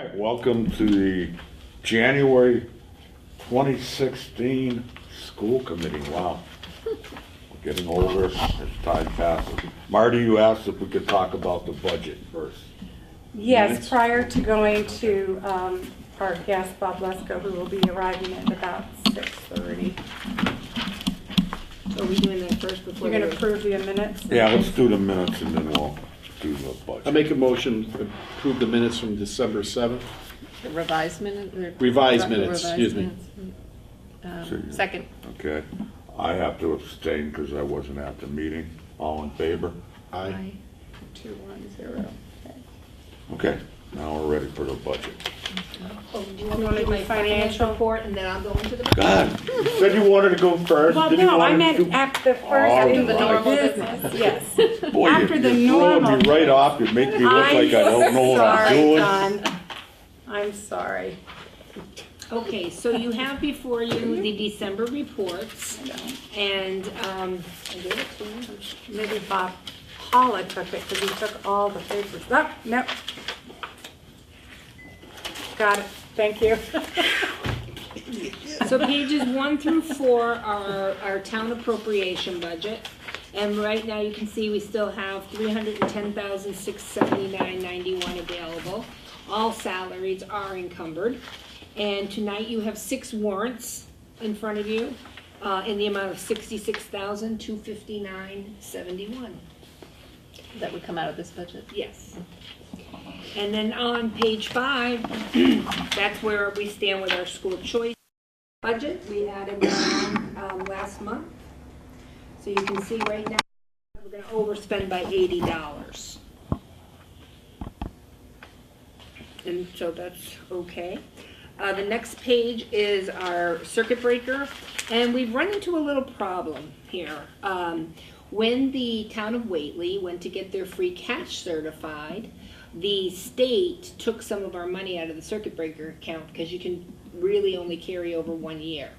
right, welcome to the January 2016 school committee. Wow, we're getting older as time passes. Marty, you asked if we could talk about the budget first. Yes, Minutes? prior to going to our guest, Bob Lesko, who will be arriving at about 6:30. Are we doing that first before? You're going to approve the minutes? Yeah, let's do the minutes and then we'll do the I budget. make a motion to approve the minutes from December 7th. The revised minutes? Revised minutes, excuse me. Second. Okay, I have to abstain because I wasn't at the meeting. All in favor? Aye. 210. Okay, now we're ready for the budget. Oh, do you want me to do my financial report and then I'll go into the? God, you said you wanted to go first. Well, Didn't you no, I want to meant do- after the Oh, first the of normal business, yes. Boy, After the you're throwing normal. me right off. You make me look like I don't know what I'm doing. Sorry, Don. I'm sorry. Okay, so you have before you the December reports, and I gave it to you. Maybe Bob Paula took it because he took all the papers. Oh, no. Got it. Thank you. So pages 1 through 4 are our town appropriation budget, and right now you can see we still have $310,679.91 available. All salaries are encumbered, and tonight you have 6 warrants in front of you in the amount of $66,259.71. That would come out of this budget. Yes. And then on page 5, that's where we stand with our school choice budget. We added that on last month. So you can see right now, we're going to overspend by $80. And so that's okay. The next page is our circuit breaker, and we've run into a little problem here. When the town of Whately went to get their free cash certified, the state took some of our money out of the circuit breaker account because you can really only carry over 1 year.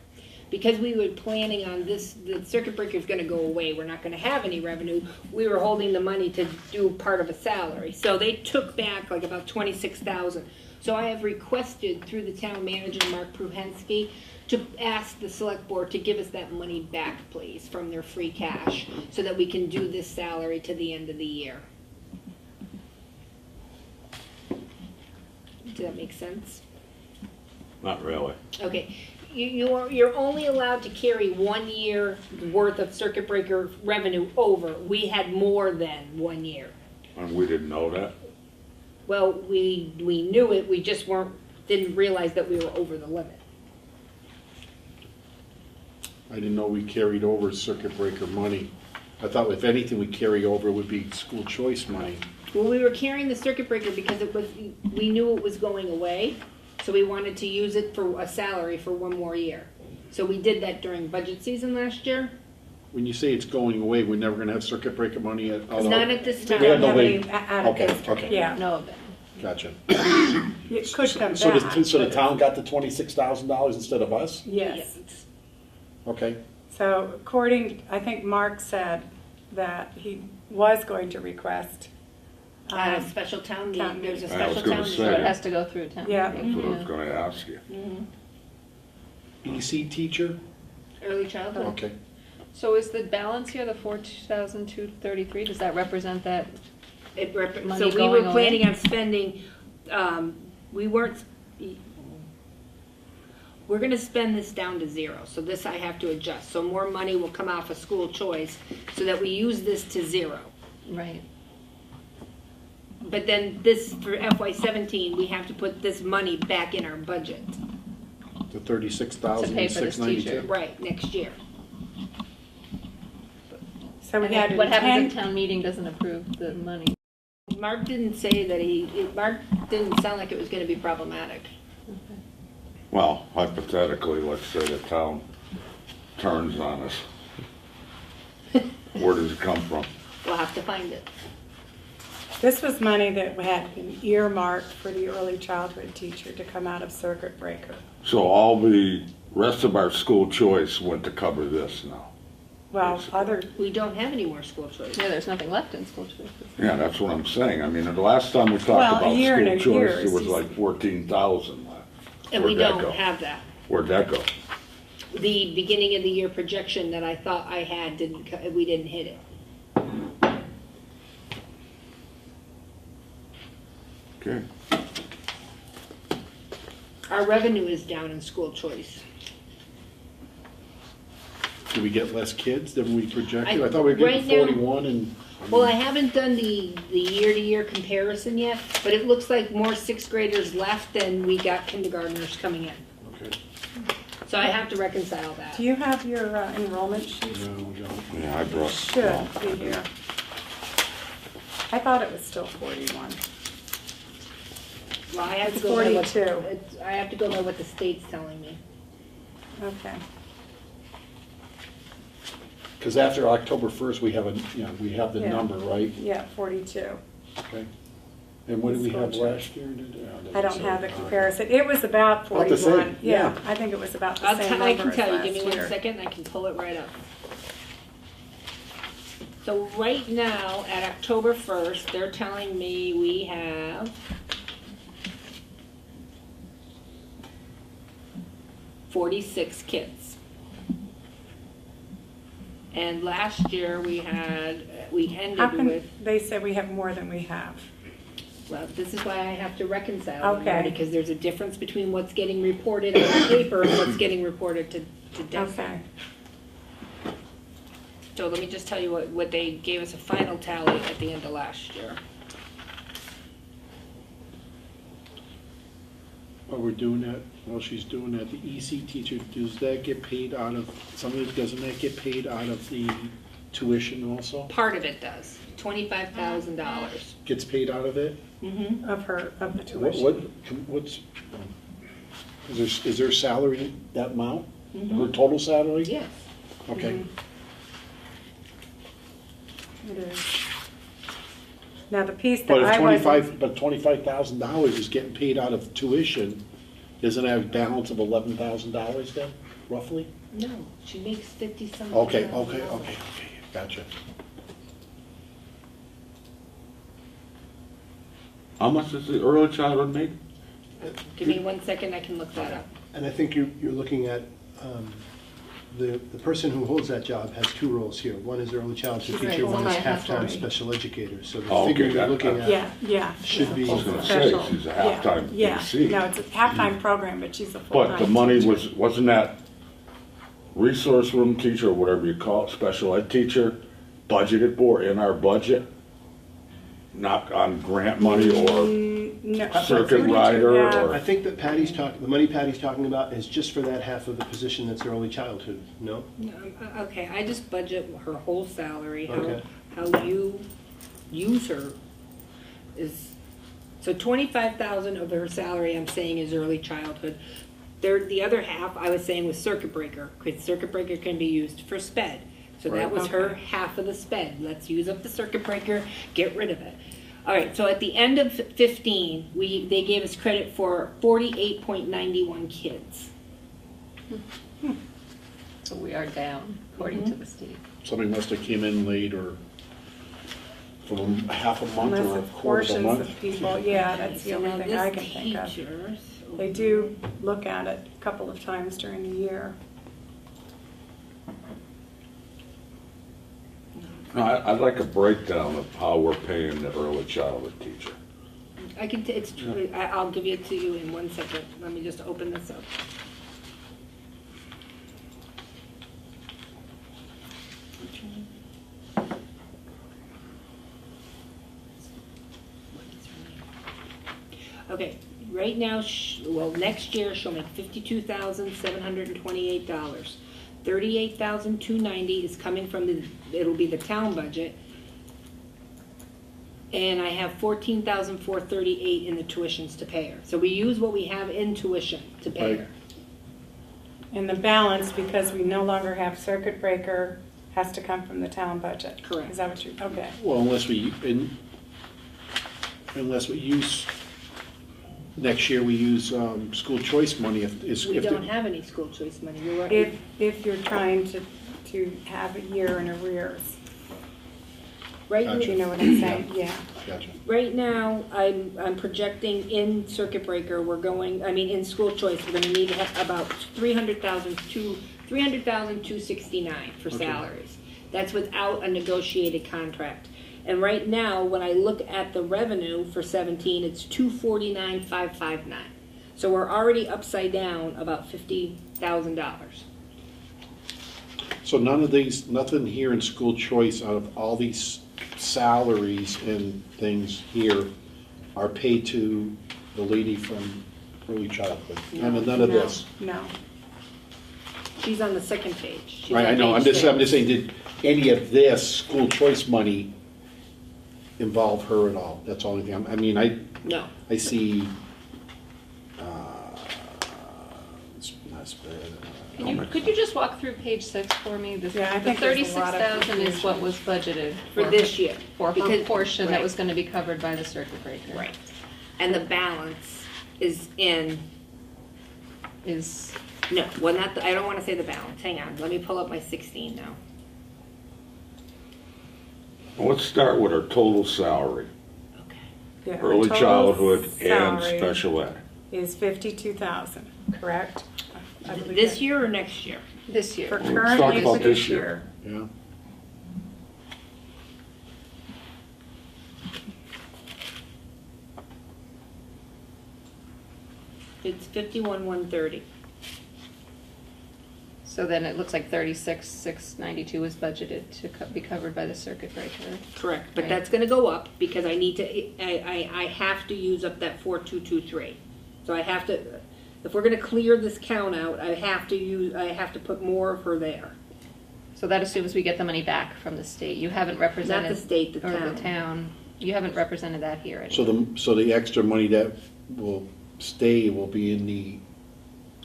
Because we were planning on this, the circuit breaker is going to go away, we're not going to have any revenue, we were holding the money to do part of a salary. So they took back like about $26,000. So I have requested through the town manager, Mark Pruhensky, to ask the select board to give us that money back, please, from their free cash, so that we can do this salary to the end of the year. Does that make sense? Not really. Okay, you're only allowed to carry 1 year worth of circuit breaker revenue over. We had more than 1 year. And we didn't know that. Well, we knew it, we just didn't realize that we were over the limit. I didn't know we carried over circuit breaker money. I thought if anything we carry over would be school choice money. Well, we were carrying the circuit breaker because we knew it was going away, so we wanted to use it for a salary for 1 more year. So we did that during budget season last year. When you say it's going away, we're never gonna have circuit breaker money at all? Not at this We time. don't no have way. any out of Okay, district, okay. yeah. No of it. Gotcha. It could come So back. the town got the $26,000 instead of us? Yes. Okay. So according, I think Mark said that he was going to request. At a special town meeting, there's a I was special gonna town say. So meeting. it has to go through town. Yeah. That's what I was gonna ask you. EC teacher? Early childhood. Okay. So is the balance here, the 4,233, does that represent that? Money So we going were away? planning on spending, we're gonna spend this down to 0, so this I have to adjust. So more money will come off of school choice, so that we use this to 0. Right. But then this, for FY17, we have to put this money back in our budget. The 36,000 To pay for this teacher. 692. Right, next year. So we And had what happens if intent, town meeting doesn't approve the money? Mark didn't say that Mark didn't sound like it was gonna be problematic. Well, hypothetically, let's say the town turns on us. Where does it come from? We'll have to find it. this was money that had been earmarked for the early childhood teacher to come out of circuit breaker. So all the rest of our school choice went to cover this now. Well, other, We don't have any more school choice. Yeah, there's nothing left in school choice. Yeah, that's what I'm saying. I mean, the last time we talked Well, a about year and a school year choice, is it was just- like 14,000 left. And we Where'd that don't go? have that. Where'd that go? The beginning of the year projection that I thought I had we didn't hit it. Okay. Our revenue is down in school choice. Do we get less kids than we projected? I- I thought we were right getting now- 41 and. Well, I haven't done the year-to-year comparison yet, but it looks like more sixth graders left than we got kindergartners coming in. Okay. So I have to reconcile that. do you have your enrollment sheet? No, we don't. Yeah, I brought. Should be here. I thought it was still 41. Well, I have to It's go by what, 42. I have to go by what the state's telling me. Okay. Because after October 1st, we have we have the Yeah. number, right? Yeah, 42. Okay. And what did we have School last year? I don't have the comparison. It was about About the 41. same, Yeah, yeah. I think it was about the I same can number as tell you, last give me year. 1 second, I can pull it right up. So right now, at October 1st, they're telling me we have 46 kids. And last year, we How ended come with, they said we have more than we have? well, this is why I have to reconcile them, Okay. because there's a difference between what's getting reported on the paper and what's getting reported to DESI. Okay. So let me just tell you what they gave us a final tally at the end of last year. While we're doing that, while she's doing that, the EC teacher, does that get paid out of, doesn't that get paid out of the tuition also? Part of it does, $25,000. Gets paid out of it? Mm-hmm. Of the What, tuition. what's, is there salary, that amount? Mhm. Her total salary? Yes. Okay. It is. Now, the piece But that if I wasn't, $25,000 is getting paid out of tuition, doesn't that have a balance of $11,000 then, roughly? No, she makes 50-something. Okay, gotcha. How much does the early childhood make? Give me 1 second, I can look that up. And I think you're looking at, the person who holds that job has two roles here. One is early childhood Right, teacher, one is full-time halftime employee. special educator. So the Oh, okay, figure you're that- looking at yeah. should be. I was gonna say, Special. she's a Yeah, halftime Yeah, AC. no, it's a halftime program, but she's a full-time But the money teacher. wasn't that resource room teacher, or whatever you call it, special ed teacher, budgeted for in our budget? Not on grant money or No, circuit yeah. rider I or? think that the money Patty's talking about is just for that half of the position that's early childhood, no? No, okay, I just budget her whole salary, Okay. how you use her is, so 25,000 of her salary, I'm saying, is early childhood. The other half, I was saying, was circuit breaker, because circuit breaker can be used for sped. So that Right. was her Okay. half of the sped. Let's use up the circuit breaker, get rid of it. All right, so at the end of 15, they gave us credit for 48.91 kids. So we are down, according to the state. Somebody must have came in late or from half a month Unless or a it's quarter of a portions month. of people, yeah, that's the So only now thing I this can think of. teachers- They do look at it a couple of times during the year. No, I'd like a breakdown of how we're paying the early childhood teacher. I can, it's true, I'll give it to you in 1 second. Let me just open this up. Okay, right now, well, next year she'll make $52,728. $38,290 is coming from it'll be the town budget. And I have $14,438 in the tuitions to pay her. So we use what we have in tuition to pay Right. her. And the balance, because we no longer have circuit breaker, has to come from the town budget. Correct. Is that what you, okay. Well, unless we use, next year we use school choice money if We don't have any school choice money. You're right. If you're trying to to have a year in arrears. Right, Do you know what I'm saying? Yeah. Gotcha. right now, I'm projecting in circuit breaker, in school choice, we're gonna need to have about 300,269 for Okay. salaries. That's without a negotiated contract. And right now, when I look at the revenue for 17, it's 249,559. So we're already upside down about $50,000. So nothing here in school choice out of all these salaries and things here are paid to the lady from early childhood? None of No, this? No. She's on the second page. She's Right, on I know, I'm page just 6. saying, did any of this school choice money involve her at all? That's the only thing, No. I see, it's not spread, Could you just walk through page 6 for me? Yeah, I The think there's a lot of 36,000 is what confusion. was budgeted. For this year. For her Because- portion that right. was gonna be covered by the circuit breaker. Right. And the balance is in, no, well, I don't want to say the balance. Hang on, let me pull up my 16 now. Let's start with our total salary, Okay. Yeah, early total childhood and salary special ed. is 52,000, correct? I believe This that- year or next year? This year. For Let's talk currently about for this this year. year. yeah. It's 51,130. So then it looks like 36,692 is budgeted to be covered by the circuit breaker. Correct, but Right. that's gonna go up because I need to, I have to use up that 4,223. So I have to, if we're gonna clear this count out, I have to put more of her there. So that assumes we get the money back from the state. You haven't represented. Not the state, the Or town. the town. You haven't represented that here anymore. So the extra money that will stay will be in the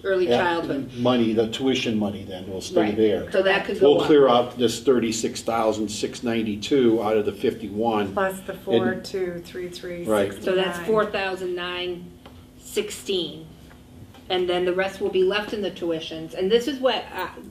Early childhood. money, the tuition money then will stay Right. there. So that could go We'll up. clear out this 36,692 out of the 51. Plus the 4,233,69. Right. So that's 4,916. And then the rest will be left in the tuitions. And this is what,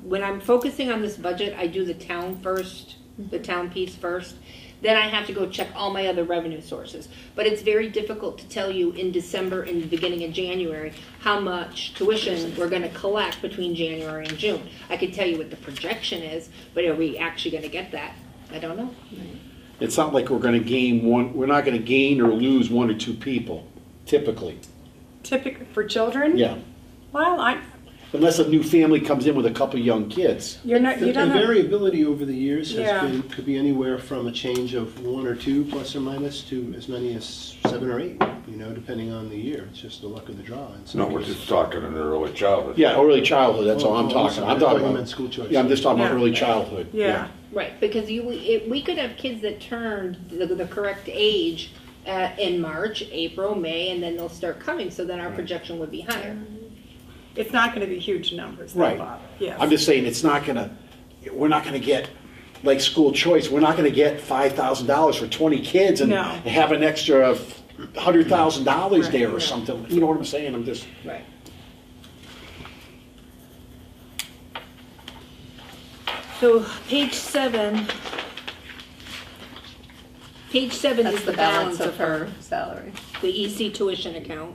when I'm focusing on this budget, I do the town first, the town piece first. Then I have to go check all my other revenue sources. But it's very difficult to tell you in December and the beginning of January how much tuition we're gonna collect between January and June. I could tell you what the projection is, but are we actually gonna get that? I don't know. It's not like we're not gonna gain or lose one or two people, typically. Typical for children? Yeah, Well, unless a new family comes in with a couple young kids. you The don't have, variability over the years Yeah. could be anywhere from a change of 1 or 2 plus or minus to as many as 7 or 8, depending on the year. It's just the luck of the draw. in some No, we're cases. just talking in early childhood. Yeah, early childhood, that's all I'm talking. sorry. I'm I thought talking you about, meant school choice. yeah, I'm just talking about Yeah. early childhood. yeah. Right, because we could have kids that turned the correct age in March, April, May, and then they'll start coming, so then our projection would be higher. It's not gonna be huge numbers, though, Right. Bob. Yes. I'm just saying, we're not gonna get, like school choice, we're not gonna get $5,000 for 20 kids and No. have an extra of $100,000 there or Right. something. You know what I'm saying? I'm just, Right. So page 7. Page 7 That's is the balance of her, salary. the EC tuition account.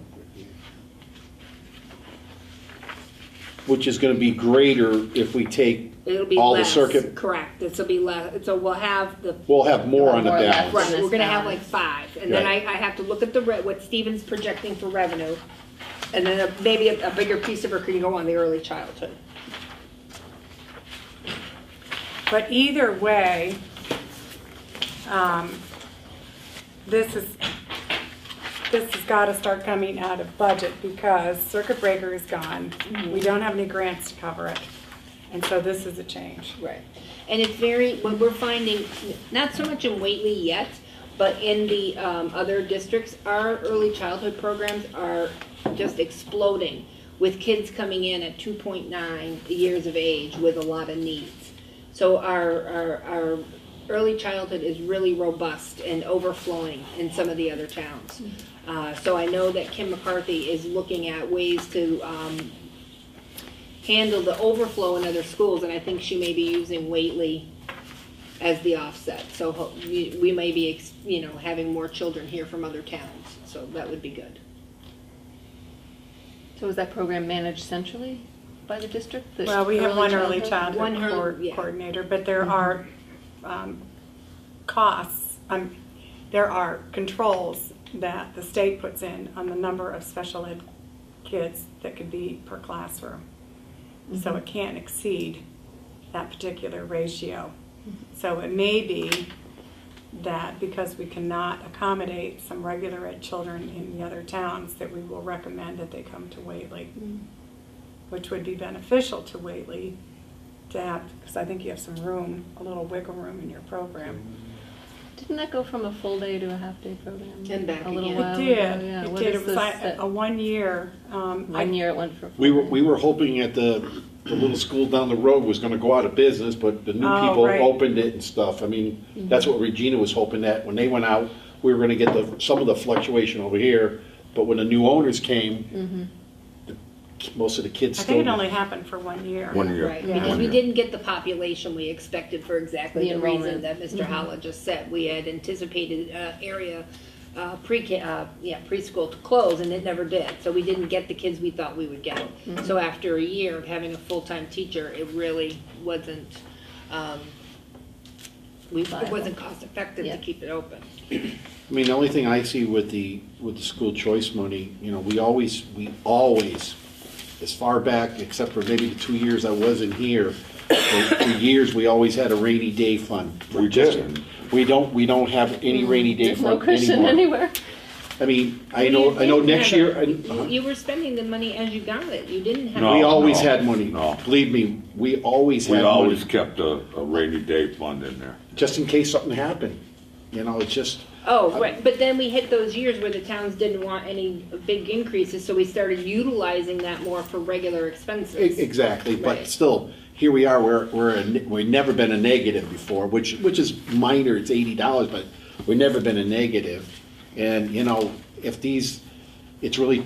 which is gonna be greater if we take, It'll be All the less. circuit- Correct, this'll be less, so we'll have the, we'll have more on the More or less. balance. right, this we're gonna have balance. like 5. And then I Right. have to look at what Steven's projecting for revenue. And then maybe a bigger piece of her can go on the early childhood. But either way, this has gotta start coming out of budget because circuit breaker is gone. We don't have any grants to cover it. And so this is a change. Right. And it's what we're finding, not so much in Whately yet, but in the other districts, our early childhood programs are just exploding with kids coming in at 2.9 years of age with a lot of needs. So our early childhood is really robust and overflowing in some of the other towns. So I know that Kim McCarthy is looking at ways to handle the overflow in other schools, and I think she may be using Whately as the offset. So we may be, having more children here from other towns, so that would be good. So is that program managed centrally by the district? the Well, we have one early childhood? childhood yeah. coordinator, but there are costs, there are controls that the state puts in on the number of special ed kids that could be per classroom. So it can't exceed that particular ratio. So it may be that because we cannot accommodate some regular ed children in the other towns, that we will recommend that they come to Whately, which would be beneficial to Whately to have, because I think you have some room, a little wiggle room in your program. Didn't that go from a full day to a half day program? And back a little again. while It did, ago? Yeah. it What did. is It was like this, a 1 year. 1 year it went for. We were hoping that the little school down the road was gonna go out of business, but the new Oh, people right. opened it and stuff. I mean, that's what Regina was hoping, that when they went out, we were gonna get some of the fluctuation over here, but when the new owners came, most of the kids I still. think it only happened for 1 year. 1 year. Right, Yeah. because we didn't get the population we expected for exactly The the reason enrollment. that Mr. Holla just said. We had anticipated area preschool to close, and it never did. So we didn't get the kids we thought we would get. So after a year of having a full-time teacher, it really wasn't, it wasn't cost-effective Yeah. to keep it open. I mean, the only thing I see with the school choice money, we always, as far back, except for maybe the 2 years I wasn't here, for years, we always had a rainy day fund. We did. We don't have any rainy day There's no fund cushion anymore. anywhere. I mean, I You know didn't next have year, it. You were spending the money as you got it. You didn't have. No. we always had money. no. Believe me, we always We had always money, kept a rainy day fund in there. just in case something happened. It's just, Oh, right, but then we hit those years where the towns didn't want any big increases, so we started utilizing that more for regular expenses. exactly, but Right. still, here we are, we've never been a negative before, which is minor, it's $80, but we've never been a negative. And, if it's really,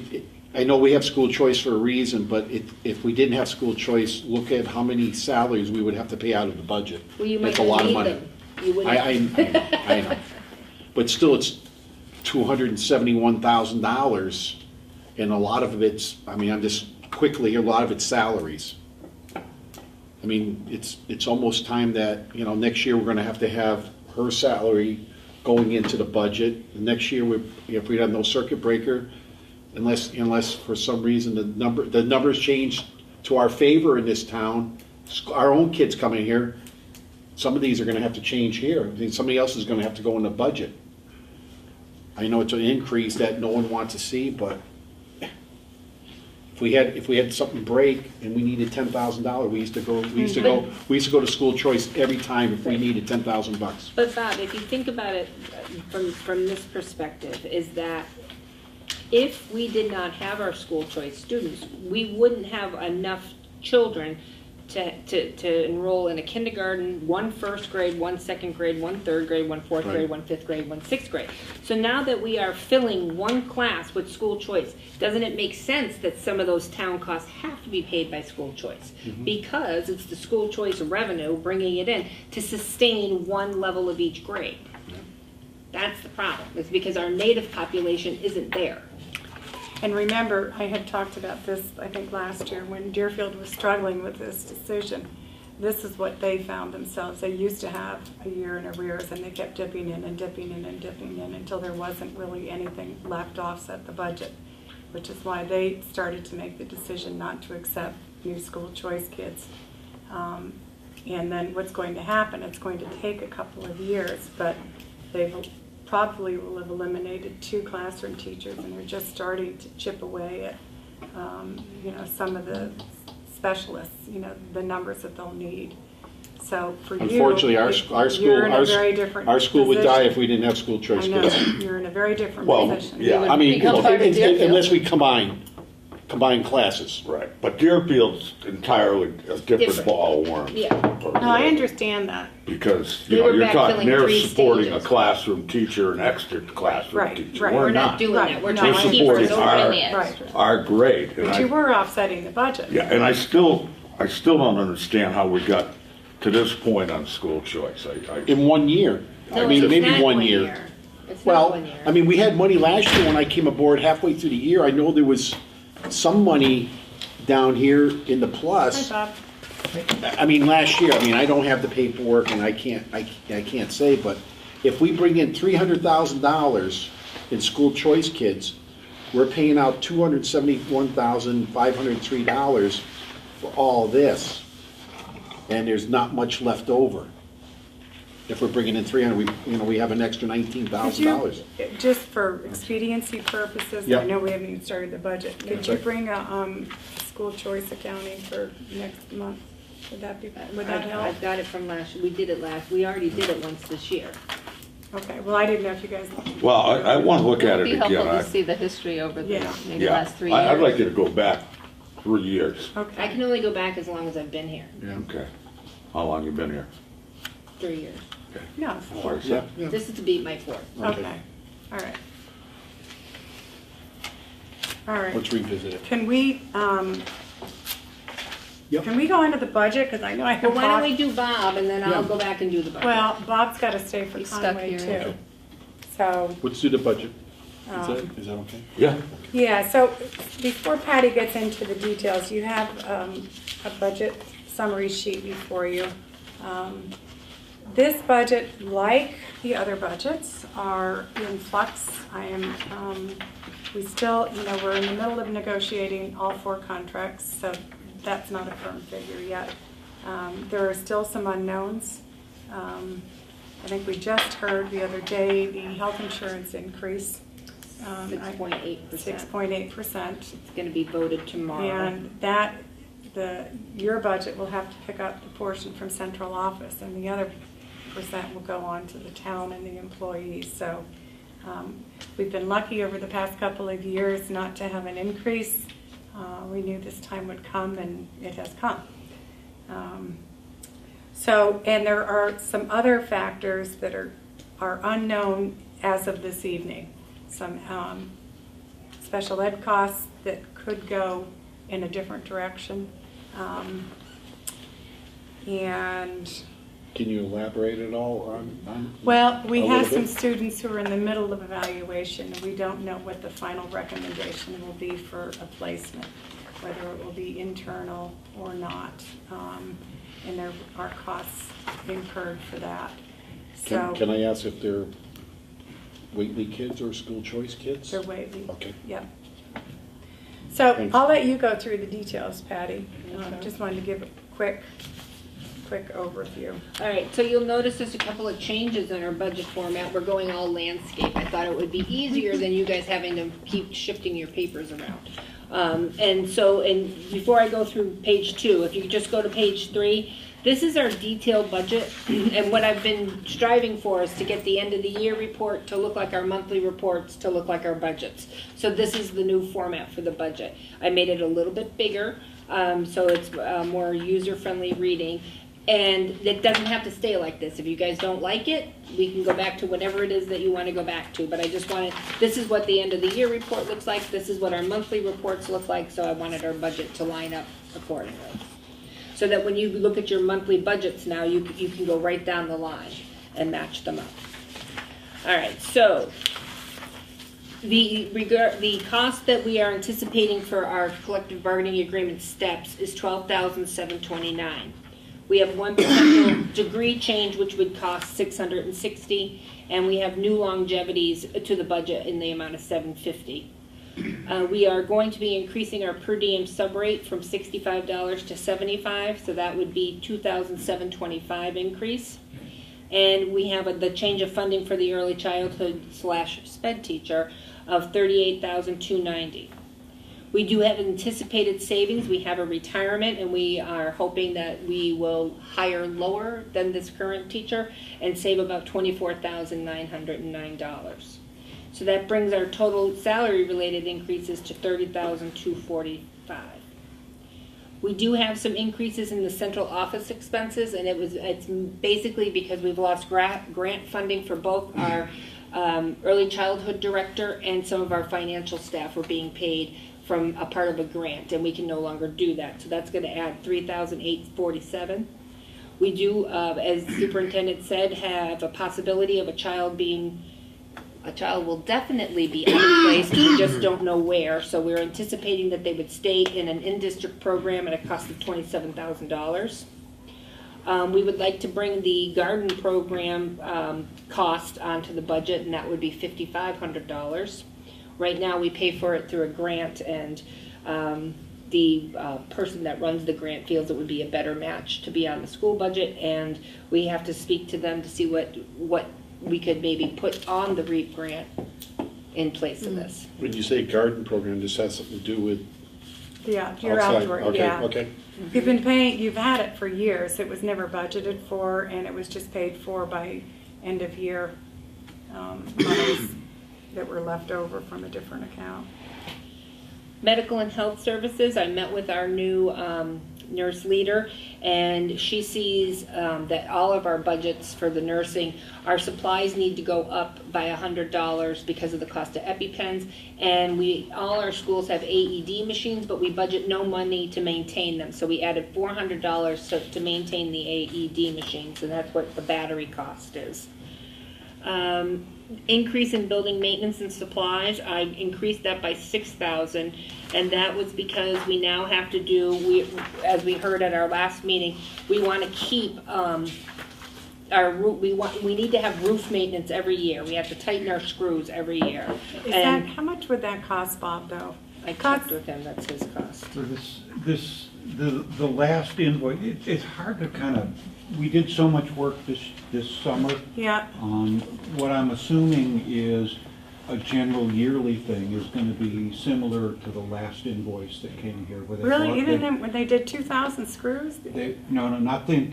I know we have school choice for a reason, but if we didn't have school choice, look at how many salaries we would have to pay out of the budget. Well, you might It's a lot not of need money. them. You wouldn't. I know. But still, it's $271,000, and a lot of it's, a lot of it's salaries. I mean, it's almost time that, next year, we're gonna have to have her salary going into the budget. Next year, if we have no circuit breaker, unless for some reason the numbers change to our favor in this town, our own kids coming here, some of these are gonna have to change here. I mean, somebody else is gonna have to go in the budget. I know it's an increase that no one wants to see, but if we had something break and we needed $10,000, we used to go to school choice every time if we needed $10,000. But Bob, if you think about it from this perspective, is that if we did not have our school choice students, we wouldn't have enough children to enroll in a kindergarten, one first grade, one second grade, one third grade, one fourth Right. grade, one fifth grade, one sixth grade. So now that we are filling one class with school choice, doesn't it make sense that some of those town costs have to be paid by school choice? Because it's the school choice revenue bringing it in to sustain one level of each grade. That's the problem. It's because our native population isn't there. And remember, I had talked about this, I think, last year, when Deerfield was struggling with this decision. This is what they found themselves. They used to have a year in arrears, and they kept dipping in and dipping in and dipping in until there wasn't really anything left to offset the budget, which is why they started to make the decision not to accept new school choice kids. And then what's going to happen, it's going to take a couple of years, but they've probably will have eliminated 2 classroom teachers, and they're just starting to chip away at, some of the specialists, the numbers that they'll need. So for you, Unfortunately, our you're in a very different school would die if position. we didn't have school choice I know, kids. you're in a very different Well, position. yeah, would I mean, become part of Deerfield. unless we combine combined classes. Right, but Deerfield's entirely a different Different. ball of worms. Yeah. Or No, I whatever. understand that. Because, They you know, were you're backfilling talking, they're 3 supporting a stages. classroom teacher, an extra classroom Right, teacher. right. We're We're not not. doing Right. that. We're No, trying I to keep ours supporting over our- in the end. Right. Our grade. And But I- you were offsetting the budget. Yeah, and I still don't understand how we got to this point on school choice. In 1 year. No, I mean, it's maybe not 1 year. It's not Well, 1 year. I mean, we had money last year when I came aboard halfway through the year. I know there was some money down here in the Hi, plus. Bob. I mean, last year, I mean, I don't have the paperwork and I can't say, but if we bring in $300,000 in school choice kids, we're paying out $271,503 for all this. And there's not much left over. If we're bringing in 300, we have an extra Could you, $19,000. just for expediency purposes, I Yep. know we haven't even started the budget, could That's you right. bring a, school choice accounting for next month? Would that help? I've got it from we did it we already did it once this year. Okay, well, I didn't know if you guys. Well, I want to look at It'd it be helpful again. to see the history over the Yeah. maybe last 3 years. I'd like you to go back 3 years. I Okay, can only go back as long as I've been here, Okay. How long you been here? 3 years. no, Or is Yeah, it- yeah. This is to beat my 4th. okay, all right. All right, Let's revisit it. can we, Yep. can we go into the budget, because I know I Well, have why don't we Bob, do Bob and then I'll Yeah. go back and do the budget. well, Bob's gotta stay for He's stuck Conway here. too. Okay. So, Let's do the budget. Um, Is that okay? Yeah. yeah, so before Patty gets into the details, you have a budget summary sheet before you. This budget, like the other budgets, are in flux. We still, we're in the middle of negotiating all 4 contracts, so that's not a firm figure yet. There are still some unknowns. I think we just heard the other day the health insurance increase. 6.8%. 6.8%. It's going to be voted tomorrow. And your budget will have to pick up the portion from central office, and the other percent will go on to the town and the employees. So we've been lucky over the past couple of years not to have an increase. We knew this time would come, and it has come. And there are some other factors that are unknown as of this evening. Some special ed costs that could go in a different direction. And, Can you elaborate at all on? well, we A have little some bit? students who are in the middle of evaluation, and we don't know what the final recommendation will be for a placement, whether it will be internal or not. And there are costs incurred for that. So Can I ask if they're Whately kids or school choice kids? they're Whately. Okay. Yep. So Thanks. I'll let you go through the details, Patty. Just wanted to give a quick overview. All right, so you'll notice there's a couple of changes in our budget format. We're going all landscape. I thought it would be easier than you guys having to keep shifting your papers around. And before I go through page 2, if you could just go to page 3, this is our detailed budget. And what I've been striving for is to get the end of the year report to look like our monthly reports, to look like our budgets. So this is the new format for the budget. I made it a little bit bigger, so it's more user-friendly reading. And it doesn't have to stay like this. If you guys don't like it, we can go back to whatever it is that you want to go back to. But I just wanted, this is what the end of the year report looks like. This is what our monthly reports look like. So I wanted our budget to line up accordingly. So that when you look at your monthly budgets now, you can go right down the line and match them up. All right, so the cost that we are anticipating for our collective bargaining agreement steps is $12,729. We have one potential degree change, which would cost $660, and we have new longevities to the budget in the amount of $750. We are going to be increasing our per diem sub rate from $65 to $75, so that would be $2,725 increase. And we have the change of funding for the early childhood / SPED teacher of $38,290. We do have anticipated savings. We have a retirement, and we are hoping that we will hire lower than this current teacher and save about $24,909. So that brings our total salary-related increases to $30,245. We do have some increases in the central office expenses, and it's basically because we've lost grant funding for both our early childhood director and some of our financial staff were being paid from a part of a grant, and we can no longer do that. So that's going to add $3,847. We do, as the superintendent said, have a possibility of a child will definitely be outplaced, we just don't know where. So we're anticipating that they would stay in an in-district program at a cost of $27,000. We would like to bring the garden program cost onto the budget, and that would be $5,500. Right now, we pay for it through a grant, and the person that runs the grant feels it would be a better match to be on the school budget, and we have to speak to them to see what we could maybe put on the REAP grant in place of this. When you say garden program, this has something to do with Yeah, your outside? outdoor, Okay, yeah. okay. You've had it for years. It was never budgeted for, and it was just paid for by end of year monies that were left over from a different account. Medical and health services, I met with our new nurse leader, and she sees that all of our budgets for the nursing, our supplies need to go up by $100 because of the cost of EpiPens, and all our schools have AED machines, but we budget no money to maintain them, so we added $400 to maintain the AED machines, and that's what the battery cost is. Increase in building maintenance and supplies, I increased that by $6,000, and that was because we now have to do, as we heard at our last meeting, we want to keep our roof. We need to have roof maintenance every year. We have to tighten our screws every year. How much would that cost, Bob, though? I talked with him. That's his cost. For the last invoice, it's hard to kind of, we did so much work this summer. Yeah, What I'm assuming is a general yearly thing is going to be similar to the last invoice that came here. Where they really? bought- Even when they did 2,000 screws? No, not the,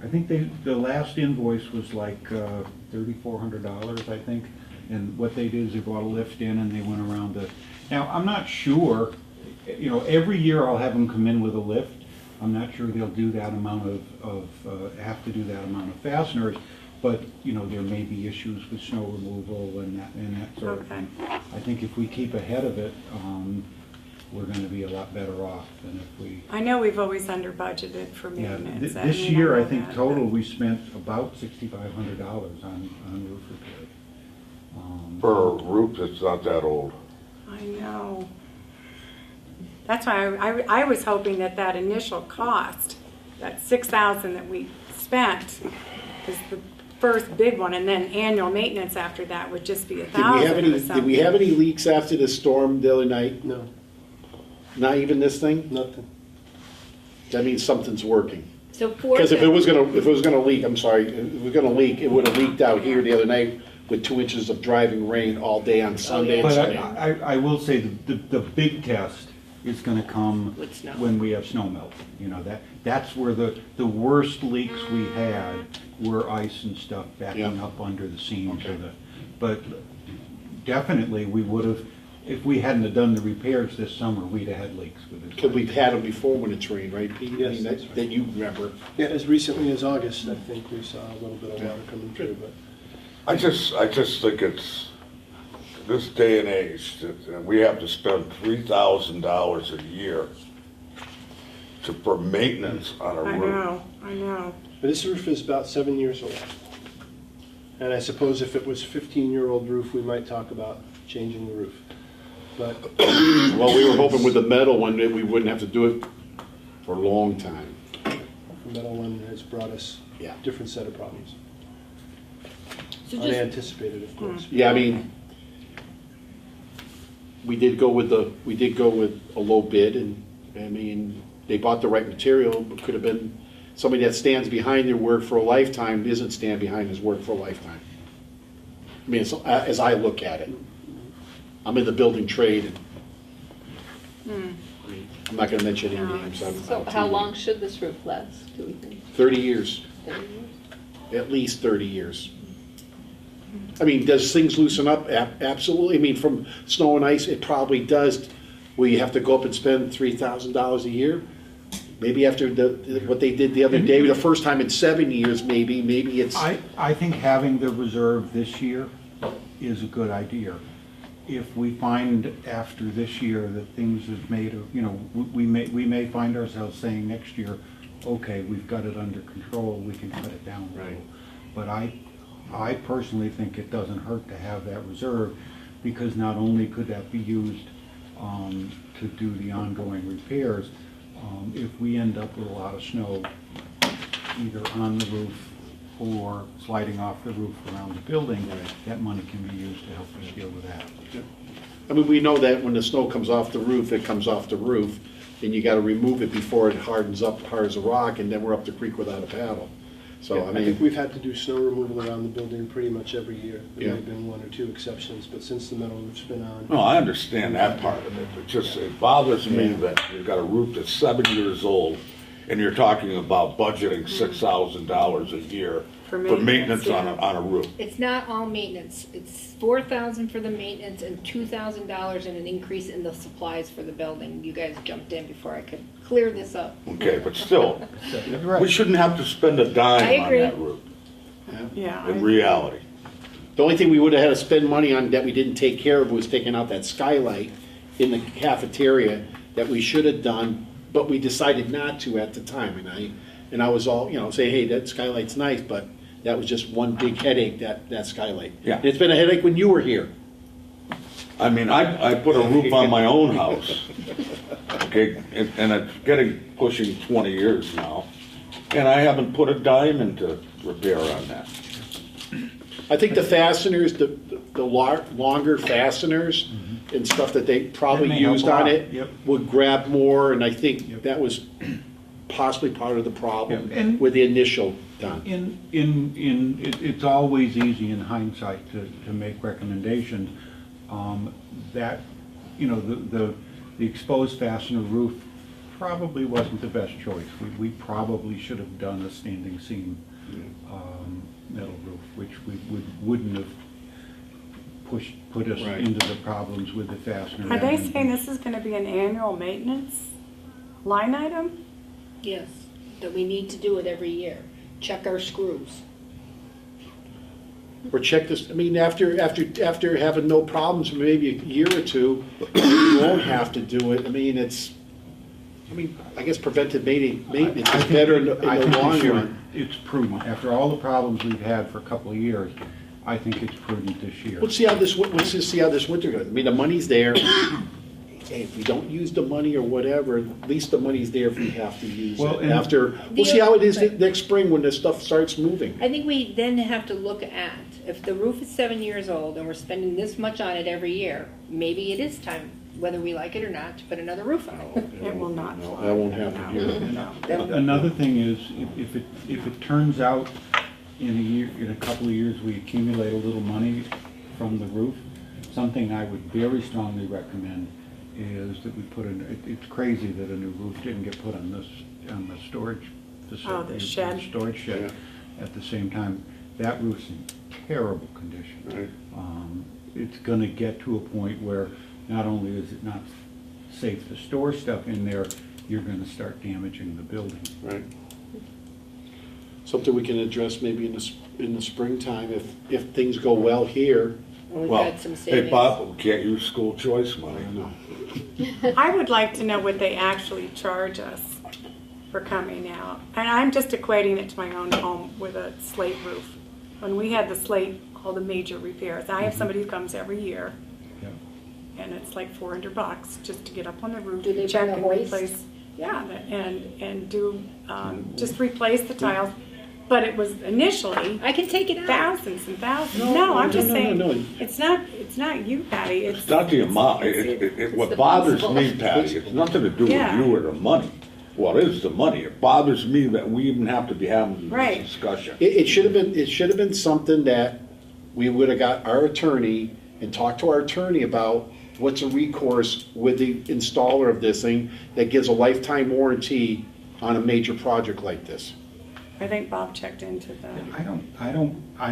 I think the last invoice was like $3,400, I think. And what they did is they brought a lift in and they went around now I'm not sure, every year I'll have them come in with a lift. I'm not sure they'll do that amount have to do that amount of fasteners, but, there may be issues with snow removal and that sort of thing. I think if we keep ahead of it, we're gonna be a lot better off than if we. I know we've always under budgeted for Yeah, maintenance. this year, I think total, we spent about $6,500 on roof repair. For a roof that's not that old. I know. That's why I was hoping that initial cost, that 6,000 that we spent, is the first big one, and then annual maintenance after that would just be $1,000 or something. Did we have any leaks after the storm the other night? No, Not even this thing? nothing. That means something's working. So Because if it was gonna leak, I'm sorry, if it was gonna leak, it would have leaked out here the other night with 2 inches of driving rain all day on Sunday and But Sunday. I will say the big test is gonna come With snow. when we have snow melt. That's where the worst leaks we had were ice and stuff backing Yeah. up under the seams Okay. but definitely we would have, if we hadn't have done the repairs this summer, we'd have had leaks with this. Because we've had them before when it's rained, right, Pete? Yes, I mean, that's right. that you remember. Yeah, as recently as August, I think we saw a little bit of water coming through, but I just think it's, this day and age, that we have to spend $3,000 a year for maintenance on a roof. I know. but this roof is about 7 years old. And I suppose if it was a 15-year-old roof, we might talk about changing the roof. But Well, we were hoping with the metal one that we wouldn't have to do it for a long time. the metal one has brought us Yeah. a different set of problems. So just Unanticipated, of course. Yeah, I mean, we did go with a low bid, and, I mean, they bought the right material, but could have been, somebody that stands behind their work for a lifetime doesn't stand behind his work for a lifetime. I mean, as I look at it. I'm in the building trade, and I'm not gonna mention any names. I'm So on how TV. long should this roof last, do we think? 30 years, 30 years? at least 30 years. I mean, does things loosen up? Absolutely. I mean, from snow and ice, it probably does. Will you have to go up and spend $3,000 a year? Maybe after what they did the other day, the first time in 7 years, maybe it's. I think having the reserve this year is a good idea. If we find after this year that things have made, we may find ourselves saying next year, okay, we've got it under control, we can cut it down a little. Right. But I personally think it doesn't hurt to have that reserve, because not only could that be used to do the ongoing repairs, if we end up with a lot of snow, either on the roof or sliding off the roof around the building, that money can be used to help us deal with that. I mean, we know that when the snow comes off the roof, it comes off the roof, and you gotta remove it before it hardens up, hard as a rock, and then we're up the creek without a paddle. So, I think we've had to do snow removal around the building pretty much every year. There Yeah. may have been one or two exceptions, but since the metal roof's been on. No, I understand that part of it, but it bothers me that you've got a roof that's 7 years old, and you're talking about budgeting $6,000 a year for maintenance on a roof. It's not all maintenance. It's $4,000 for the maintenance and $2,000 in an increase in the supplies for the building. You guys jumped in before I could clear this up. Okay, but still, Right. we shouldn't have to spend a I dime on agree. that roof, Yeah. in reality. the only thing we would've had to spend money on that we didn't take care of was taking out that skylight in the cafeteria that we should have done, but we decided not to at the time, and I was all, saying, hey, that skylight's nice, but that was just one big headache, that skylight. Yeah. And it's been a headache when you were here. I mean, I put a roof on my own house, okay, and it's pushing 20 years now, and I haven't put a dime into repair on that. I think the fasteners, the longer fasteners and stuff that they probably That may help used a lot. on it Yep. would grab more, and I think Yep. that was possibly part of the problem Yep. And- with the initial done. It's always easy in hindsight to make recommendations. That, the exposed fastener roof probably wasn't the best choice. We probably should have done a standing seam metal roof, which wouldn't have put us Right. into the problems with the fastener. Are they saying this is gonna be an annual maintenance line item? Yes, that we need to do it every year. Check our screws. Or check this, after having no problems for maybe a year or two, you won't have to do it. I guess preventive maintenance I is think- better in the I think we long should. run. It's prudent. After all the problems we've had for a couple of years, I think it's prudent this year. Let's just see how this winter goes. The money's there. Hey, if we don't use the money or whatever, at least the money's there if we have to use Well, it. and- We'll see how it is Right. next spring when this stuff starts moving. I think we then have to look at, if the roof is 7 years old and we're spending this much on it every year, maybe it is time, whether we like it or not, to put another roof on it. It will not. No, that won't happen here. No. Another thing is, if it turns out in a couple of years, we accumulate a little money from the roof, something I would very strongly recommend is that we put in, it's crazy that a new roof didn't get put on the storage facility. Oh, the shed. Storage shed at the same time. That roof's in terrible condition. Right. It's gonna get to a point where not only is it not safe to store stuff in there, you're gonna start damaging the building. Right. Something we can address maybe in the springtime if things go well here. And we've Well, got some hey, savings. Bob, we can't use school choice money. I would like to know what they actually charge us for coming out. And I'm just equating it to my own home with a slate roof. When we had the slate, all the major repairs, I have somebody who comes every year, Yep. and it's like $400 just to get up on the roof, Do they check bring a and hoist? replace. Yeah, and do, just replace the tiles. But it was initially I can take it out. thousands and thousands. No, No, I'm no, just no, saying, no, no. it's not you, Patty. It's not the amount, what the bothers principle. me, Patty, it's nothing to do with Yeah. you or the money. Well, it is the money. It bothers me that we even have to be having Right. this discussion. It should have been something that we would have got our attorney and talked to our attorney about what's a recourse with the installer of this thing that gives a lifetime warranty on a major project like this. I think Bob checked into I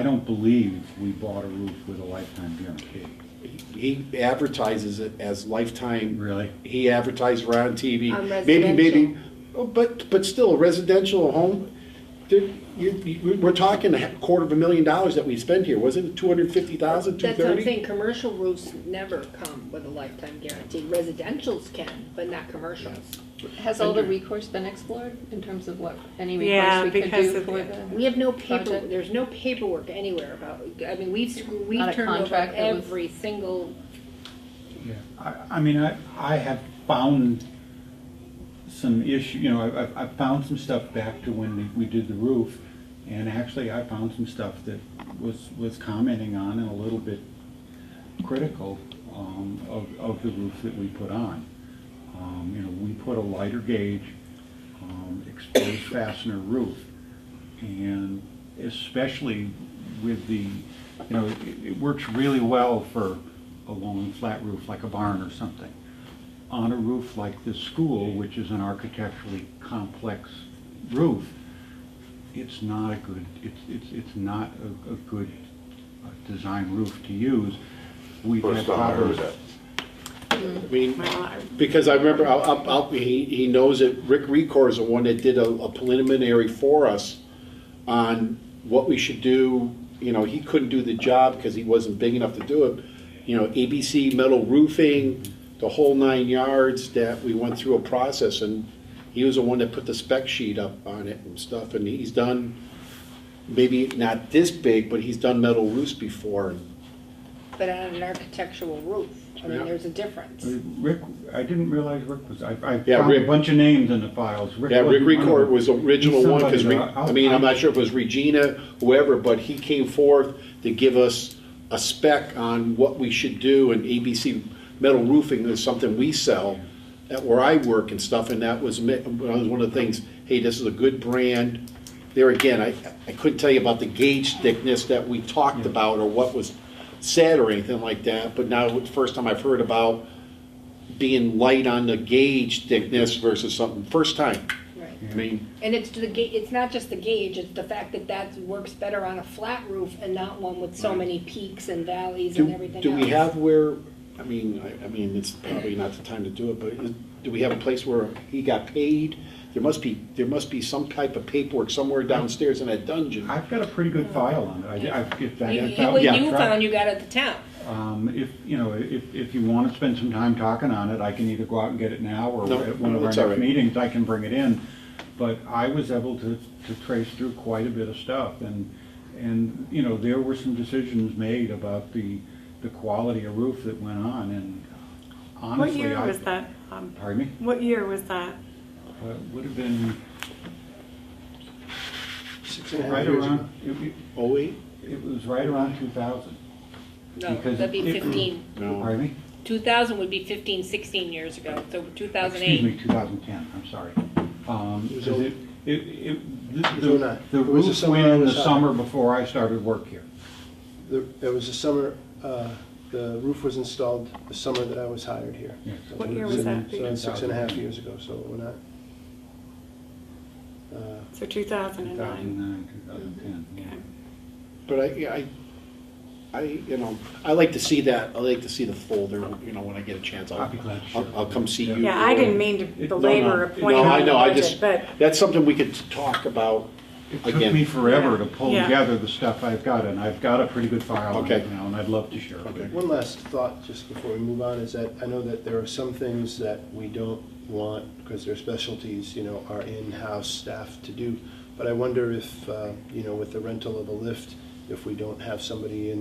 don't believe we bought a roof with a lifetime guarantee. He advertises it as lifetime. Really? He advertised around TV. On Maybe, oh, but still, a residential home, we're talking $250,000 that we spend here. Was it 250,000, That's what I'm 230? saying, commercial roofs never come with a lifetime guarantee. Residentials can, but not commercials. Has all the recourse been explored in terms of what, any Yeah, recourse we could because do of for the- the? We have no paper, Project. there's no paperwork anywhere about, I mean, we've Not a turned over contract that was- every single, Yeah, I mean, I have found some issue, you know, I've found some stuff back to when we did the roof, and actually I found some stuff that was commenting on and a little bit critical of the roof that we put on. You know, we put a lighter gauge, exposed fastener roof, and especially with the, you know, it works really well for a long flat roof like a barn or something. On a roof like this school, which is an architecturally complex roof, it's not a good, it's not a good design roof to use. We've had First time I heard problems. that. I mean, Well, because I remember, he knows that Rick Recor is the one that did a preliminary for us on what we should do. You know, he couldn't do the job because he wasn't big enough to do it. You know, ABC metal roofing, the whole 9 yards, that we went through a process, and he was the one that put the spec sheet up on it and stuff, and he's done, maybe not this big, but he's done metal roofs before. but on an architectural roof. I mean, Yeah. there's a difference. Rick, I didn't realize Rick was, I Yeah, found Rick- a bunch of names in the files. Yeah, Rick wasn't one of Record them. was the original He's one, because, somebody that I mean, I'm not sure if it was Regina, whoever, but he came forth to give us a spec on what we should do, and ABC metal roofing is something we sell at where I work and stuff, and that was one of the things, hey, this is a good brand. There again, I couldn't tell you about the gauge thickness that we talked about, or what was said or anything like that, but now it's the first time I've heard about being light on the gauge thickness versus something, first time. Right. I mean, And it's it's not just the gauge, it's the fact that that works better on a flat roof and not one with so many peaks and valleys and everything do else. we have where, I mean, it's probably not the time to do it, but do we have a place where he got paid? There must be some type of paperwork somewhere downstairs in that dungeon. I've got a pretty good file on it. What you found you got at the town. If, you know, if you want to spend some time talking on it, I can either go out and get it now, or No, at one of our that's all next right. meetings, I can bring it in. But I was able to trace through quite a bit of stuff, and, you know, there were some decisions made about the quality of roof that went on, and what honestly, year was that? Pardon me? What year was that? Would have been 6.5 right years around, ago. Oh, wait, it was right around 2000. No, Because that'd be it- 15. no. Pardon me? 2000 would be 15, 16 years ago, so Excuse 2008. me, 2010, I'm sorry. It was Because o- the, was 09. the It was the roof summer went I in the was hired. summer before I started work here. There was a summer, the roof was installed the summer that I was hired here. Yeah. What year was that? So that's 6.5 years ago, so we're not. So 2009. 2009, 2010, yeah. Okay. but you know, I like to see that, I like to see the folder, you know, when I get a chance. I'll be glad to share. I'll come see you. Yeah, I didn't mean to It- belabor a no, point No, on I the know, I budget, just, but that's something we could talk about. It took Again. me forever to pull Yeah. together the stuff I've got, and I've got a pretty good file on Okay. it now, and I'd love to share it with Okay. you. One last thought, just before we move on, is that I know that there are some things that we don't want, because their specialties, you know, are in-house staff to do. But I wonder if, you know, with the rental of a lift, if we don't have somebody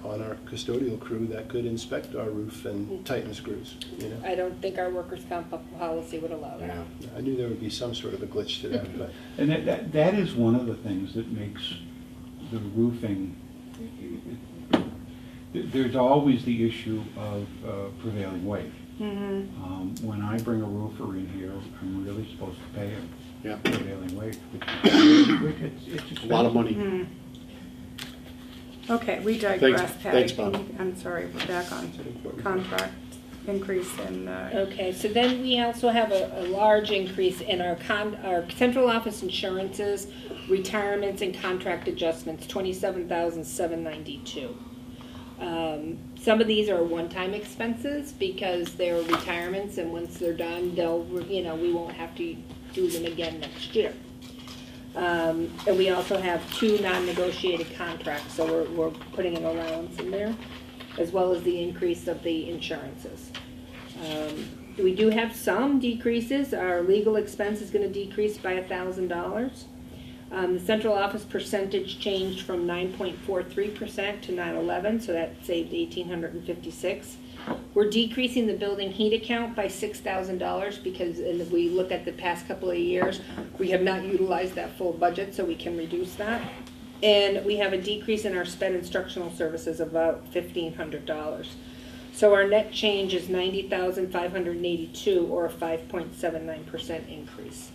on our custodial crew that could inspect our roof and tighten screws, you know? I don't think our workers' comp policy would allow that. Yeah. I knew there would be some sort of a glitch to that, but And that is one of the things that makes the roofing, there's always the issue of prevailing wage. When I bring a roofer in here, I'm really supposed to pay him Yeah, prevailing wage, which it's expensive. a lot of money. okay, we digress, Patty. Thanks, Bob. I'm sorry, we're back on contract increase in, Okay, so then we also have a large increase in our central office insurances. retirements and contract adjustments, $27,792. Some of these are one-time expenses because they're retirements, and once they're done, we won't have to do them again next year. And we also have 2 non-negotiated contracts, so we're putting an allowance in there, as well as the increase of the insurances. We do have some decreases. Our legal expense is going to decrease by $1,000. The central office percentage changed from 9.43% to 9.11, so that saved $1,856. We're decreasing the building heat account by $6,000 because if we look at the past couple of years, we have not utilized that full budget, so we can reduce that. And we have a decrease in our sped instructional services of about $1,500. So our net change is $90,582, or a 5.79% increase.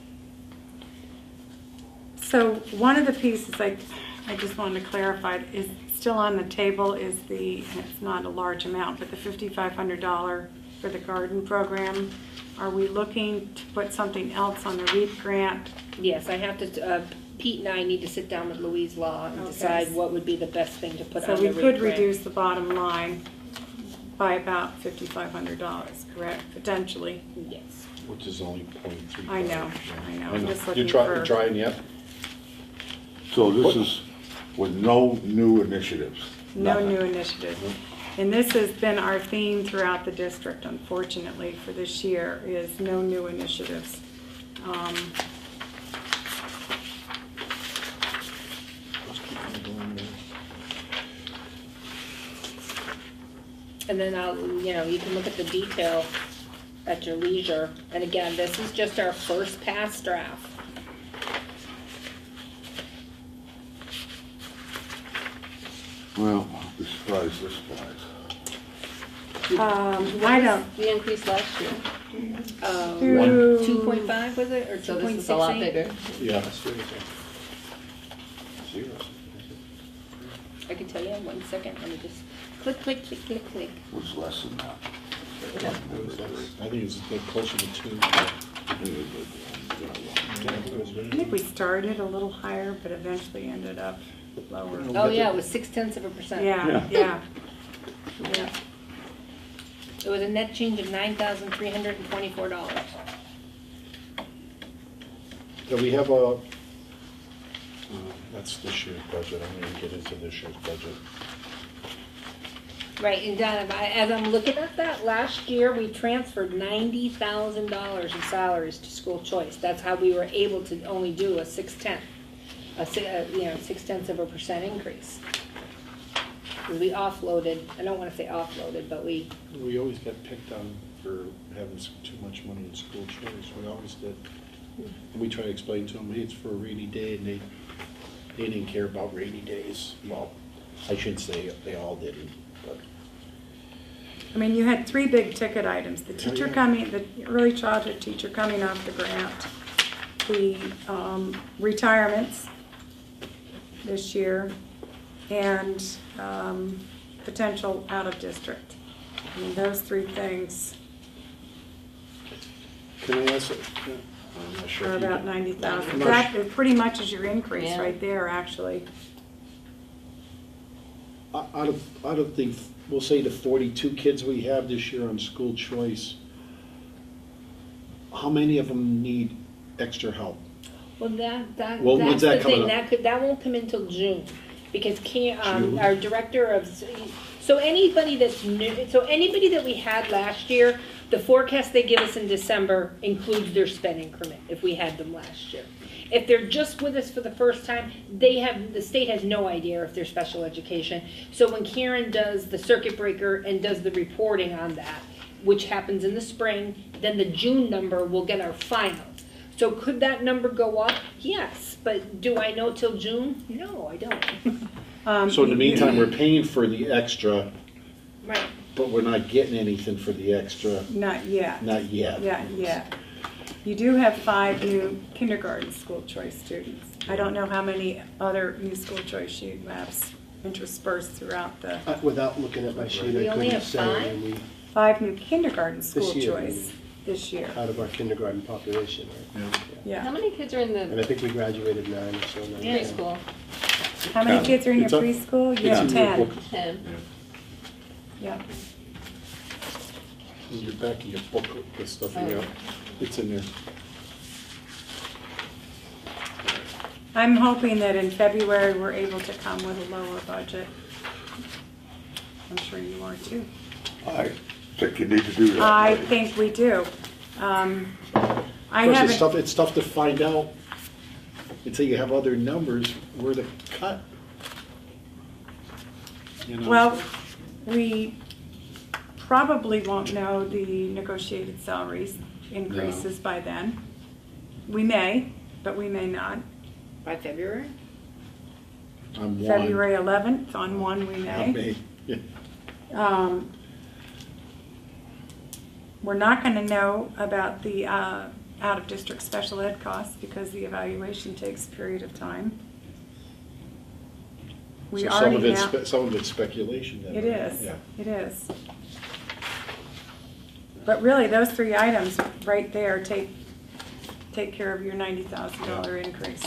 So one of the pieces I just wanted to clarify is still on the table is it's not a large amount, but the $5,500 for the garden program. Are we looking to put something else on the REAP grant? Yes, I have to, Pete and I need to sit down with Louise Law and Okay. decide what would be the best thing to put So on the we REAP could grant. reduce the bottom line by about $5,500, correct? Potentially. Yes. Which is only 0.3. I know. I'm just You looking you're trying yet? So this is with no new initiatives? No Nothing. new initiatives. And this has been our theme throughout the district, unfortunately, for this year, is no new initiatives. Let's keep on going there. And then you can look at the detail at your leisure. And again, this is just our first pass draft. Well, I'll be surprised this flies. I don't, The increase last year, Two- 2.5 was it, or 2.68? so this is a lot bigger. Yeah. That's what it is. Zero. I can tell you in 1 second. Let me just click, click, click, click, click. It was less than that. I think it's closer to 2. I think we started a little higher, but eventually ended up lower. Oh, yeah, it was 0.6%. Yeah, yeah. Yeah. It was a net change of $9,324. Do we have a, that's this year's budget, I'm gonna get into this year's budget. Right, and Donna, as I'm looking at that, last year we transferred $90,000 in salaries to school choice. That's how we were able to only do a 0.6% increase. Because we offloaded, I don't want to say offloaded, but we, We always get picked on for having too much money in school choice, we always did. And we try to explain to them, hey, it's for a rainy day, and they didn't care about rainy days. Well, I shouldn't say they all didn't, but. I mean, you had 3 big ticket items, the teacher the early childhood teacher coming off the grant, the retirements this year, and potential out of district. I mean, those 3 things Can I ask, I'm not sure are if you about can- $90,000. I'm not That pretty much is your increase Yeah. right there, actually. Out of the, we'll say the 42 kids we have this year on school choice, how many of them need extra help? well, Well, that's when's that the thing, coming up? that won't come until June. Because June? our director of, so anybody that's new, so anybody that we had last year, the forecast they give us in December includes their sped increment, if we had them last year. If they're just with us for the first time, the state has no idea if they're special education. So when Karen does the circuit breaker and does the reporting on that, which happens in the spring, then the June number will get our final. So could that number go up? Yes, but do I know till June? No, I don't. So in the meantime, we're paying for the extra, Right. but we're not getting anything for the extra, Not yet. not yet. Yeah. You do have 5 new kindergarten school choice students. I don't know how many other new school choice you have interspersed throughout the, Without looking at my sheet, We I only couldn't have say. 5? And we, 5 new kindergarten school year, choice this year. out of our kindergarten population, right? Yeah. How Yeah. many kids are in And the I think we graduated 9 or so. now. preschool? How many kids are in your It's up- preschool? You It's have in your 10. book. 10. Yeah. In your back of your book, the stuff, Oh. yeah, it's in there. I'm hoping that in February, we're able to come with a lower budget. I'm sure you are too. I think you need to do that. I Marty. think we do. I Of course, haven't, it's tough to find out until you have other numbers where to cut. You know? well, we probably won't know the negotiated salaries increases by then. We may, but we may not. By February? I'm one. February 11th, on 1 we I may. may. Yeah. We're not going to know about the out-of-district special ed costs because the evaluation takes a period of time. We So some of already it's, have, some of it's speculation. then, it right? is, Yeah. it is. But really, those 3 items right there take care of your $90,000 increase.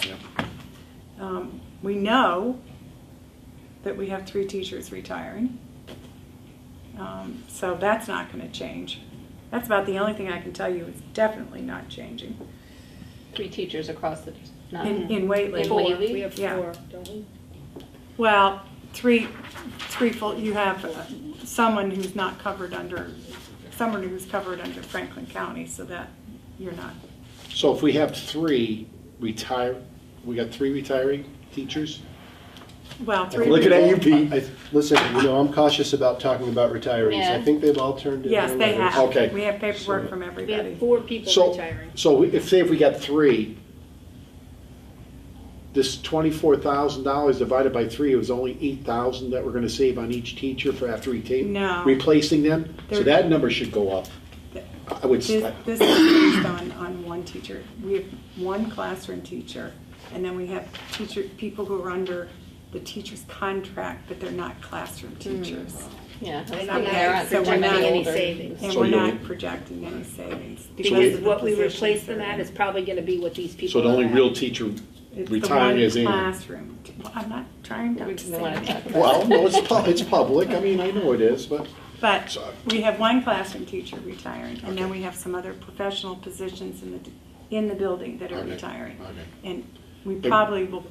We know that we have 3 teachers retiring. So that's not going to change. That's about the only thing I can tell you is definitely not changing. 3 teachers across the, not, In Whately. In Whately? We have Yeah. 4, don't we? Well, three full, you have someone who's not covered under, someone who's covered under Franklin County, so that you're not. So if we have 3 retire, we got 3 retiring teachers? Well, 3. Look at you, Pete. Listen, I'm cautious about talking about retirees. Yeah. I think they've all turned in Yes, their they letters. have. Okay. We have paperwork So- from We have everybody. 4 people So, retiring. so if, say if we got 3, this $24,000 divided by 3, it was only 8,000 that we're gonna save on each teacher for after No. replacing them? So There- that number should go up. I would, This is based on 1 teacher. We have 1 classroom teacher, and then we have people who are under the teacher's contract, but they're not classroom teachers. yeah. And that's I'm not- they're not so we're projecting not any older. savings. And So we're you'll- not projecting any savings. Because of the what we positions replace them they're at in. is probably gonna be what these people so the only are at. real teacher It's retiring is the in. one classroom. Well, I'm not trying not to We don't wanna say talk that. about Well, no, it's public, I mean, I know it is, but, But Sorry. we have 1 classroom teacher retiring, and then we have some other professional positions in the building that are Okay, retiring. okay. And we But- probably will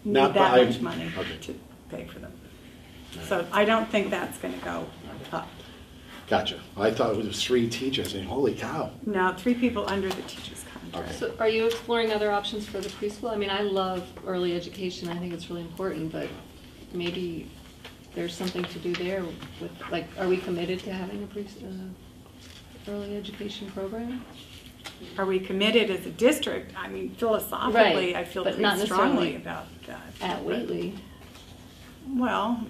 need Not that by- much money okay. to pay for them. So I don't think that's gonna go up. gotcha. I thought it was 3 teachers, and holy cow. No, 3 people under the teacher's contract. So are you exploring other options for the preschool? I mean, I love early education, I think it's really important, but maybe there's something to do there with, like, are we committed to having a early education program? Are we committed as a district? I mean, philosophically, Right, I feel but pretty not strongly necessarily about that. At Whately? Well,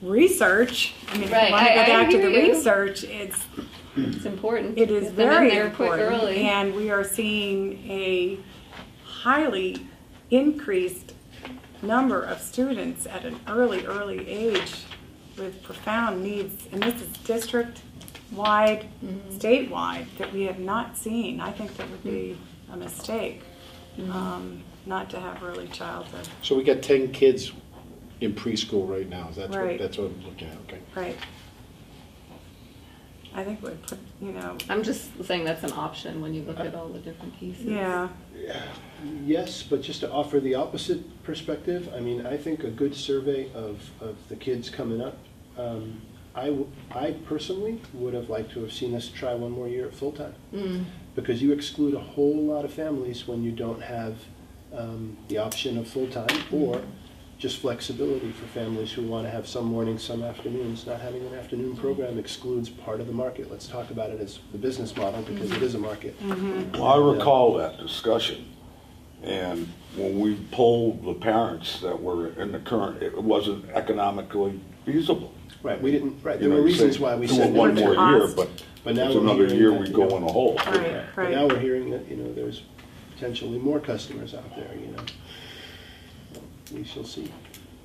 research, I mean, if you Right, want to go I back to hear the you. research, It's important. it is Get them in very there quick important. early. And we are seeing a highly increased number of students at an early age with profound needs. And this is district-wide, Mm-hmm. statewide, that we have not seen. I think that would be a mistake, not to have early childhood. So we got 10 kids in preschool right now, is that what, Right. that's what I'm looking at, okay. Right. I think we'd put, I'm just saying that's an option when you look at all the different pieces. yeah, Yes, but just to offer the opposite perspective, I mean, I think a good survey of the kids coming up, I personally would have liked to have seen us try 1 more year at full-time. Because you exclude a whole lot of families when you don't have the option of full-time or just flexibility for families who want to have some mornings, some afternoons. Not having an afternoon program excludes part of the market. Let's talk about it as the business model because it is a market. Well, I recall that discussion, and when we polled the parents that were in the current, it wasn't economically feasible. Right, we didn't, right, You there know, were you reasons say why we do said it one no. more year, but But now it's we're another hearing year that, we you go know, in a hole. right, But now right. we're hearing that, there's potentially more customers out there, We shall see.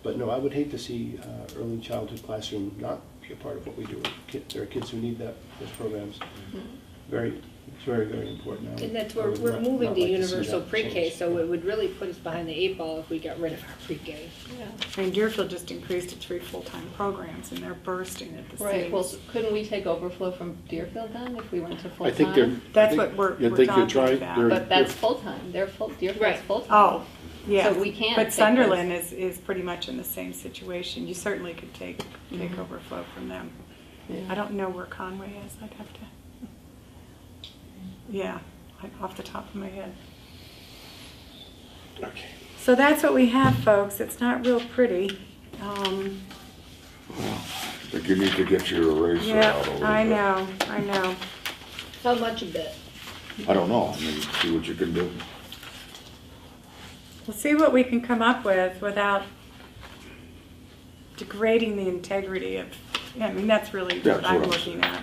But no, I would hate to see early childhood classroom not be a part of what we do with kids. There are kids who need that, those programs. It's very, very important. And that's I where would we're not moving like to see universal that pre-K, change. so it would really put us behind the 8 ball if we got rid of our pre-K. Yeah. I mean, Deerfield just increased to 3 full-time programs, and they're bursting at the Right, well, seams. couldn't we take overflow from Deerfield then if we went to full-time? I think they're. That's I what think- we're I think you're talking trying- about. they're- But that's full-time, they're full, Deerfield's Right. full-time. Oh, yeah. So we can't But take Sunderland is pretty much in the same situation. You certainly could take Mhm. overflow from them. Yeah. I don't know where Conway is. I'd have to, yeah, like off the top of my head. Okay. So that's what we have, folks. It's not real pretty. I think you need to get your eraser Yeah, out a little bit. I know. How much of it? I don't know, I mean, see what you can do. We'll see what we can come up with without degrading the integrity of, I mean, that's really That's what I'm what I'm looking at.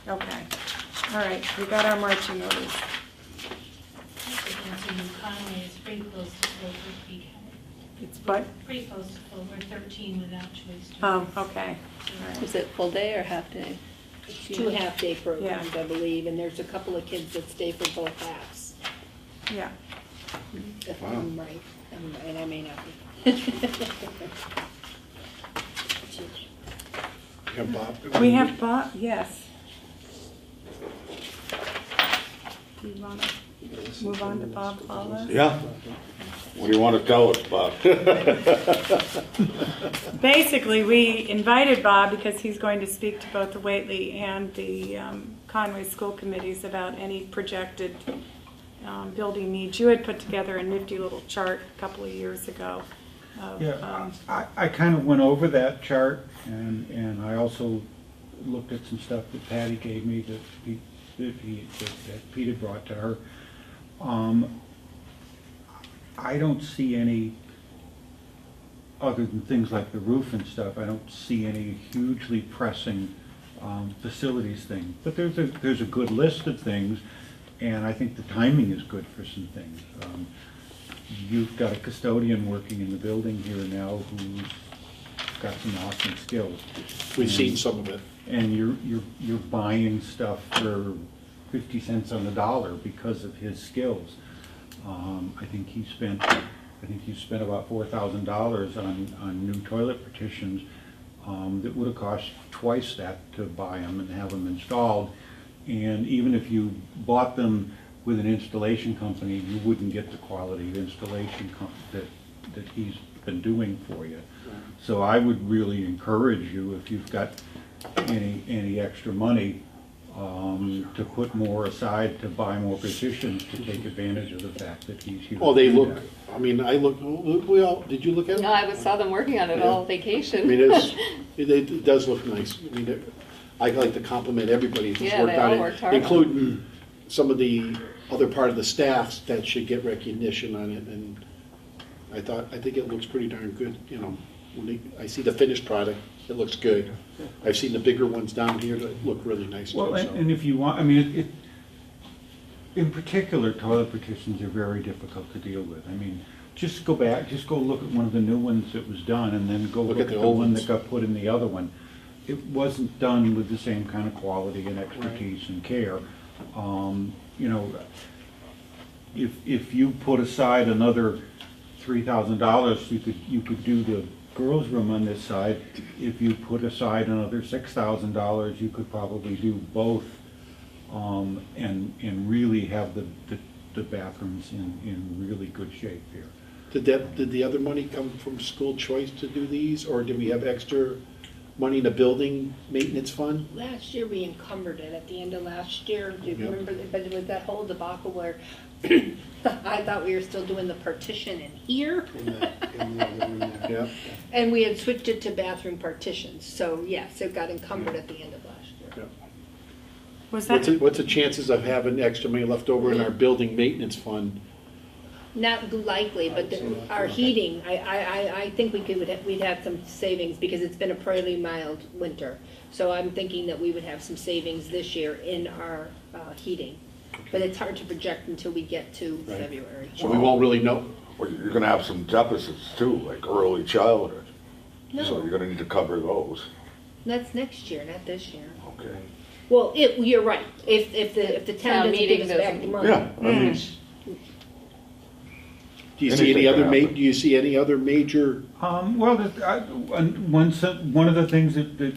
Okay, all right, we got our marching orders. Conway is pretty close to full for PK. It's what? Pretty close to full, we're 13 without choice. Oh, okay, all right. Is it full day or half day? It's 2 half-day programs, Yeah. I believe, and there's a couple of kids that stay for both halves. Yeah, If Wow. I'm right, and I may not be. You have Bob? we have Bob, yes. Do you want to move on to Bob Paula? Yeah. What do you want to tell us, Bob? Basically, we invited Bob because he's going to speak to both the Whately and the Conway school committees about any projected building needs. You had put together a nifty little chart a couple of years ago. Of, Yeah, I kind of went over that chart, and I also looked at some stuff that Patty gave me that Pete had brought to her. I don't see any, other than things like the roof and stuff, I don't see any hugely pressing facilities thing. But there's a good list of things, and I think the timing is good for some things. You've got a custodian working in the building here now who's got some awesome skills. We've seen some of it. And you're buying stuff for 50 cents on the dollar because of his skills. I think he spent about $4,000 on new toilet partitions that would have cost twice that to buy them and have them installed. And even if you bought them with an installation company, you wouldn't get the quality of installation that he's been doing for you. So I would really encourage you, if you've got any extra money, to put more aside to buy more positions to take advantage of the fact that he's here. Oh, they to do look, that. I mean, did you look at it? No, I saw them working on it all vacation. I mean, it does look nice. I mean, I like to compliment everybody who's Yeah, worked they on all it, worked hard on it. including some of the other part of the staffs that should get recognition on it. And I think it looks pretty darn good, you know. I see the finished product, it looks good. I've seen the bigger ones down here that look really nice too. Well, so. and if you want, I mean, in particular, toilet partitions are very difficult to deal with. I mean, just go look at one of the new ones that was done, and then go look at the old one ones. that got put in the other one. It wasn't done with the same kind of quality and expertise and care. You know, if you put aside another $3,000, you could do the girls' room on this side. If you put aside another $6,000, you could probably do both, and really have the bathrooms in really good shape here. Did the other money come from school choice to do these, or did we have extra money in the building maintenance fund? Last year, we encumbered it at the end of last year. Do you Yep. remember, but with that whole debacle where I thought we were still doing the partition in here? Yeah. And we had switched it to bathroom partitions, so yes, it got encumbered at the end of last year. Yeah. Was What's the chances of having extra money left over in our building maintenance fund? Not likely, but our heating, I think we'd have some savings because it's been a fairly mild winter. So I'm thinking that we would have some savings this year in our heating. But it's hard to project until we get to Right. February. So we won't really know. Well, you're gonna have some deficits too, like early childhood. So No, you're gonna need to cover those. That's next year, not this year. Okay. Well, you're right. If the town Town doesn't meeting give us back the doesn't- money. Yeah, I mean, Do you see Anything any other can happen. do you see any other major, Well, one of the things that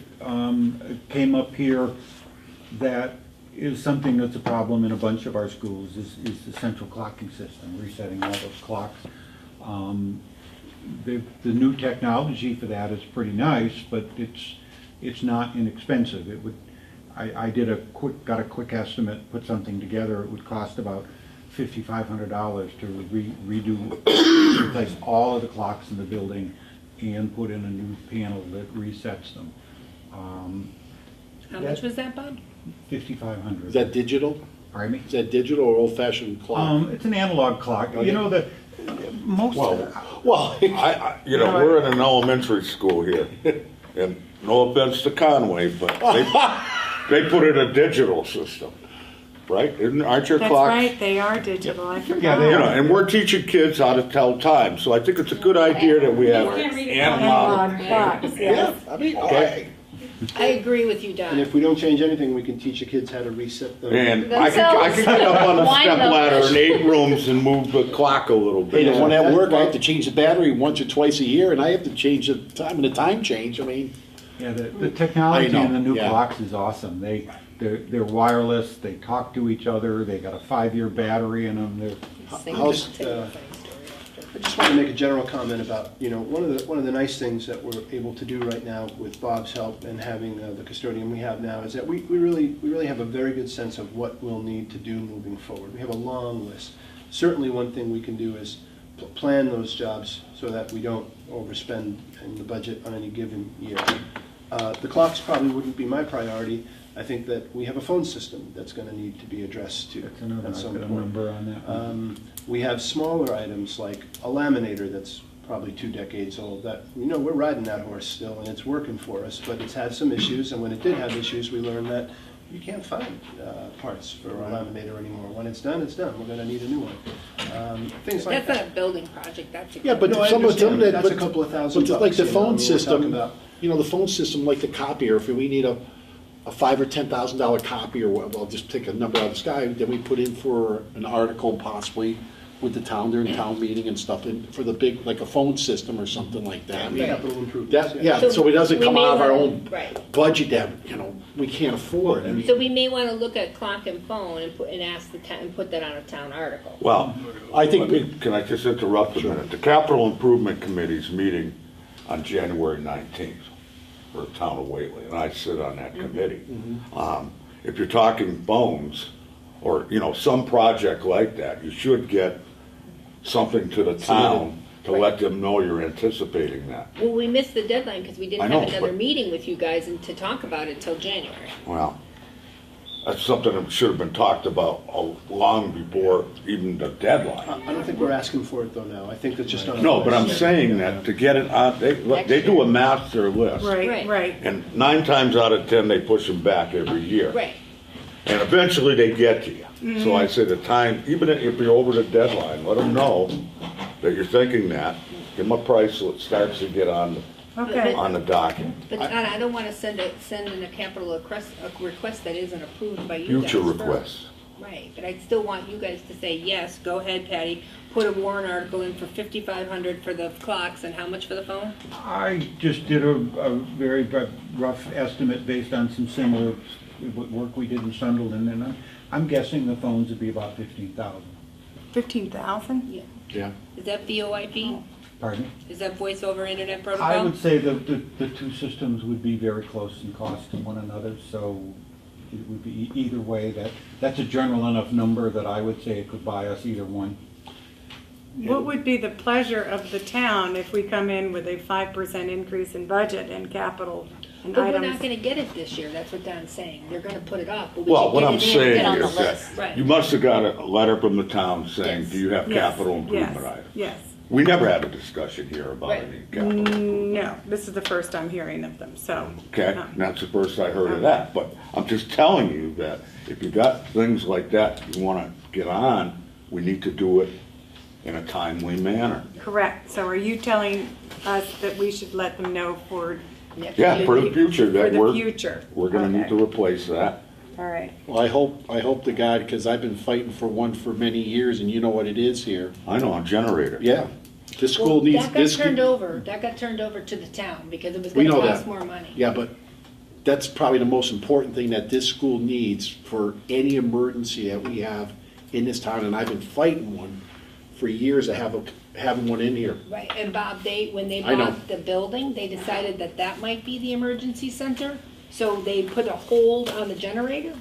came up here that is something that's a problem in a bunch of our schools is the central clocking system, resetting all those clocks. The new technology for that is pretty nice, but it's not inexpensive. It would, I got a quick estimate, put something together, it would cost about $5,500 to replace all of the clocks in the building and put in a new panel that resets them. How much was that, Bob? $5,500. is that digital? Pardon me? Is that digital or old-fashioned clock? It's an analog clock. Okay. You know, most, Well, we're in an elementary school here, and no offense to Conway, but they put in a digital system, right? Aren't your That's clocks? right, they are digital, I forgot. Yeah, they You know, and we're teaching kids how to tell time, so I think it's a good idea that we have can't read it. analog. Analog clocks, yes. I mean, Okay. I agree with you, Don. And if we don't change anything, we can teach the kids how to reset them. And I could get up on the Wind step them. ladder in 8 rooms and move the clock a little Hey, bit. the one at work, I have to change the battery once or twice a year, and I have to change the time, and the time change, I mean, yeah, the technology I know, in the new yeah. clocks is awesome. They're wireless, they talk to each other, they got a 5-year battery in them, they're, how's, I just want to make a general comment about, one of the nice things that we're able to do right now with Bob's help and having the custodian we have now is that we really have a very good sense of what we'll need to do moving forward. We have a long list. Certainly one thing we can do is plan those jobs so that we don't overspend in the budget on any given year. The clocks probably wouldn't be my priority. I think that we have a phone system that's going to need to be addressed too that's another, at I've some got a point. number on that one. We have smaller items like a laminator that's probably 2 decades old that, we're riding that horse still and it's working for us, but it's had some issues, and when it did have issues, we learned that you can't find parts for a laminator anymore. When it's done, it's done. We're going to need a new one. Things like That's that. not a building project, that's a. yeah, but No, I some of understand. that, That's but, a couple of thousand but like bucks, the I phone mean, we're system, talking about. the phone system, like the copier, if we need a $5,000 or $10,000 copy, or what, I'll just take a number out of the sky, then we put in for an article possibly with the town during town meeting and stuff, and for the big, like a phone system or something like that. I mean, Capital improvements. that, yeah, so it doesn't we come may out of our wanna- own Right. budget that, we can't afford. I mean, So we may want to look at clock and phone and ask the town, and put that on a town article. Well, I think, can I just interrupt a minute? The Capital Improvement Committee's meeting on January 19th for the town of Whately, and I sit on that committee. If you're talking phones, or, some project like that, you should get something to the town to let them know you're anticipating that. Well, we missed the deadline because we I didn't know, have another but- meeting with you guys and to talk about it till January. Well, that's something that should have been talked about long before even the deadline. I don't think we're asking for it though now. I think that's just on. our No, but I'm list. saying that to get it on, they do a master list. Right, Right. right. And 9 times out of 10, they push them back every year. Right. And eventually they get to you. So I say the time, even if you're over the deadline, let them know that you're thinking that. Give them a price so it starts to get on Okay. the docket. But Donna, I don't want to send in a capital request that isn't approved by you guys Future first. requests. Right, but I'd still want you guys to say, yes, go ahead, Patty, put a warrant article in for $5,500 for the clocks and how much for the phone? I just did a very rough estimate based on some similar work we did in Sunderland, and I'm guessing the phones would be about 15,000. 15,000? Yeah. yeah, Is that VoIP? Pardon me? Is that voice over internet protocol? I would say the two systems would be very close in cost to one another, so it would be either way. That's a general enough number that I would say it could buy us either one. What would be the pleasure of the town if we come in with a 5% increase in budget and capital and But we're items? not gonna get it this year, that's what Don's saying. They're gonna put it off, but we Well, should what get I'm it in, saying get on the is that list. Right. you must have got a letter from the town saying, Yes. do you have Yes, capital improvement yes, items? Yes. We never had a discussion here about Right. any capital improvement. No, this is the first I'm hearing of them, so. Okay, and that's the first I heard of that, but I'm just telling you that if you got things like that you wanna get on, we need to do it in a timely manner. Correct. So are you telling us that we should let them know for Yeah, for the future, For that the future. we're gonna need to Okay. replace that. All right. Well, I hope to God, because I've been fighting for one for many years, and you know what it is here. I know, a generator. Yeah, this Well, school needs, that got this. turned over, that got turned over to the town because it was We gonna know cost that. more money. Yeah, but that's probably the most important thing that this school needs for any emergency that we have in this town, and I've been fighting one for years to having one in here. Right, and Bob, when they I know. bought the building, they decided that that might be the emergency center. So they put a hold on the generator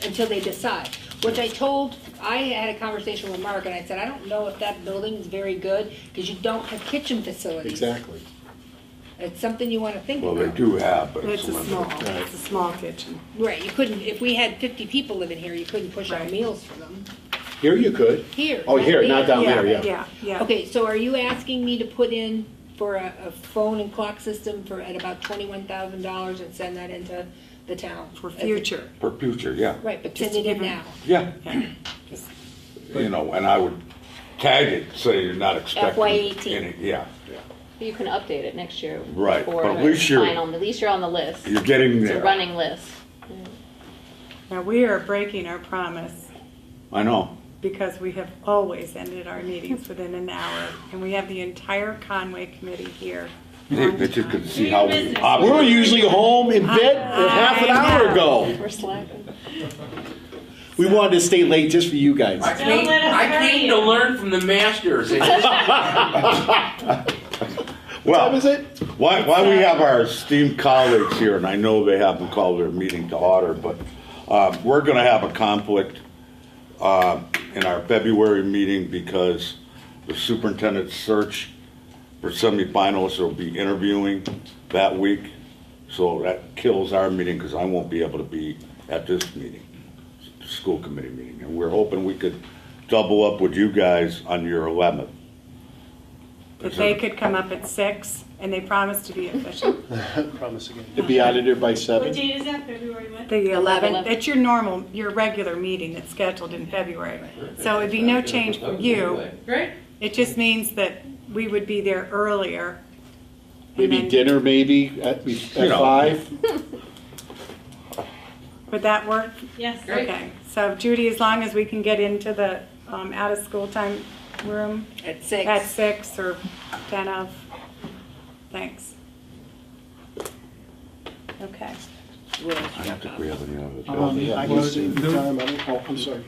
until they decide. Which I had a conversation with Mark and I said, I don't know if that building is very good because you don't have kitchen facilities. Exactly. It's something you wanna think Well, about. they do have, but It's it's a small, limited. it's a small kitchen. Right, you couldn't, if we had 50 people living here, you couldn't push out Right. meals for them. Here you could. Here. Oh, here, not down there, yeah. Yeah, yeah. Okay, so are you asking me to put in for a phone and clock system at about $21,000 and send that into the town? For future. For future, yeah. Right, but Just send it in give 'em- now. Yeah, Yeah. Just- you know, and I would tag it, say you're not expecting. FY18. any- Yeah, You can update it next year. Right, before but at the least you're- final- At least you're on the list. you're getting It's a there. running list. Now, we are breaking our promise I know. because we have always ended our meetings within an hour. And we have the entire Conway committee here. That you could see how we Business. We're operate. usually home in bed half an I hour know. ago. We're slacking. We wanted to stay late just for you guys. Don't let us I hurt came you. to learn from the masters. What time Well, is it? while we have our esteemed colleagues here, and I know they haven't called their meeting to order, but we're gonna have a conflict in our February meeting because the superintendent's search for semifinalists will be interviewing that week. So that kills our meeting because I won't be able to be at this meeting, school committee meeting. And we're hoping we could double up with you guys on your 11th. If they could come up at 6, and they promised to be efficient. Promise again. To be out of there by What 7. date is that, February what? The 11th, 11th. it's your regular meeting that's scheduled in February. So it'd be no change for you. Great. It just means that we would be there earlier. and Maybe then- dinner maybe at know. 5. Would that work? Yes. Okay, so Judy, as long as we can get into the out-of-school time room At 6. at 6 or 10 of, thanks. Okay. What else I you don't got, think Bob? we have any other. I well, can save the time. I don't- Oh, I'm sorry.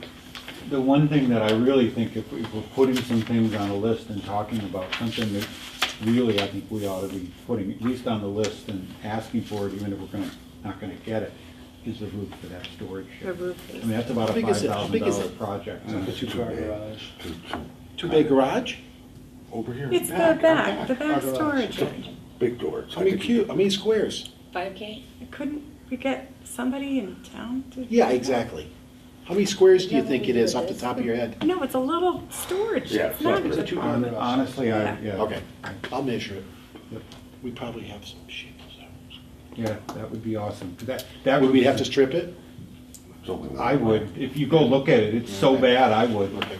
The one thing that I really think, if we're putting some things on a list and talking about something that really I think we ought to be putting at least on the list and asking for it, even if we're not gonna get it, is the roof for that storage The shed. roof I is, mean, that's about a How big is it? How big is $5,000 it? project. so- The two-car garage. Two-bay garage? Over here. it's the back Our garage. storage. Big doors. How many squares? 5K? Couldn't we get somebody in town to? Yeah, exactly. How many squares do you think it is off the top of your head? No, it's a little storage. Yeah, It's not, it's a two-car garage. Honestly, Yeah. yeah. Okay, I'll measure it. We probably have some shingles there. Yeah, that would be awesome. That Would would we be, have to strip it? It's only one I would, if you go look at it, it's so bad, I would. Okay.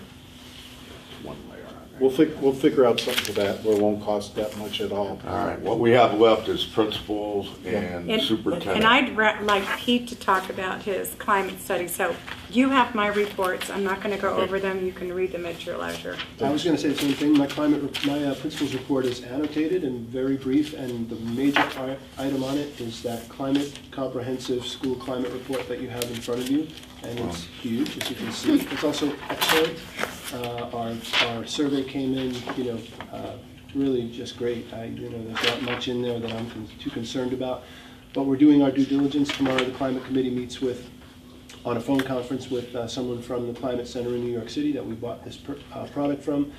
one layer on there. We'll figure out something for that where it won't cost that much at all. All right, what we have left is principals and and superintendent. I'd like Pete to talk about his climate study. So you have my reports. I'm not going to go over them. You can read them at your leisure. I was going to say the same thing. My principal's report is annotated and very brief, and the major item on it is that climate comprehensive school climate report that you have in front of you, and it's huge, as you can see. It's also excellent. Our survey came in, really just great. There's not much in there that I'm too concerned about. But we're doing our due diligence. Tomorrow, the climate committee meets on a phone conference with someone from the Climate Center in New York City that we bought this product from,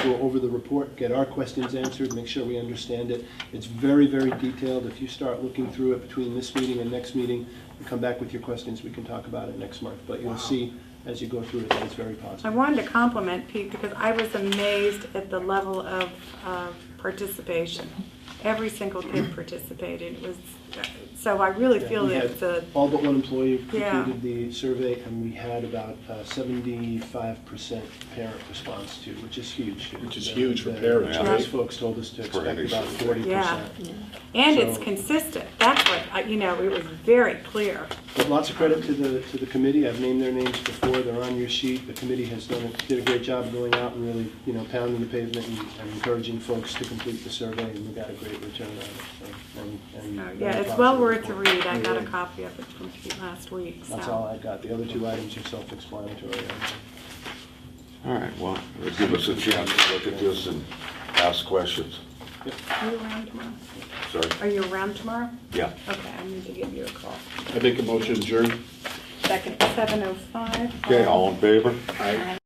go over the report, get our questions answered, make sure we understand it. It's very, very detailed. If you start looking through it between this meeting and next meeting, and come back with your questions, we can talk about it next month. But you'll see as you go through it that it's very I positive. wanted to compliment Pete because I was amazed at the level of participation. Every single kid participated. It was, so I really feel We that had it's a, all but one employee Yeah. completed the survey, and we had about 75% parent response to, which is huge. Which is huge for The- parents, the right? Those folks told us to expect any about survey. 40%. Yeah. and it's So- consistent. That's what, you know, it was very clear. But lots of credit to the committee. I've named their names before. They're on your sheet. The committee has did a great job going out and really, you know, pounding the pavement and encouraging folks to complete the survey, and we got a great return on it. So, and So, very yeah, it's well positive worth a report. read. I got a Yeah. copy of it from Pete last week, That's so. all I've got. The other two items are self-explanatory. All right, well, it'll give us a chance to look at this and ask questions. Are you around tomorrow? Sorry? Are you around tomorrow? Yeah. Okay, I need to give you a call. I make a motion, adjourn. Second. 7:05. Okay, all in favor? Aye.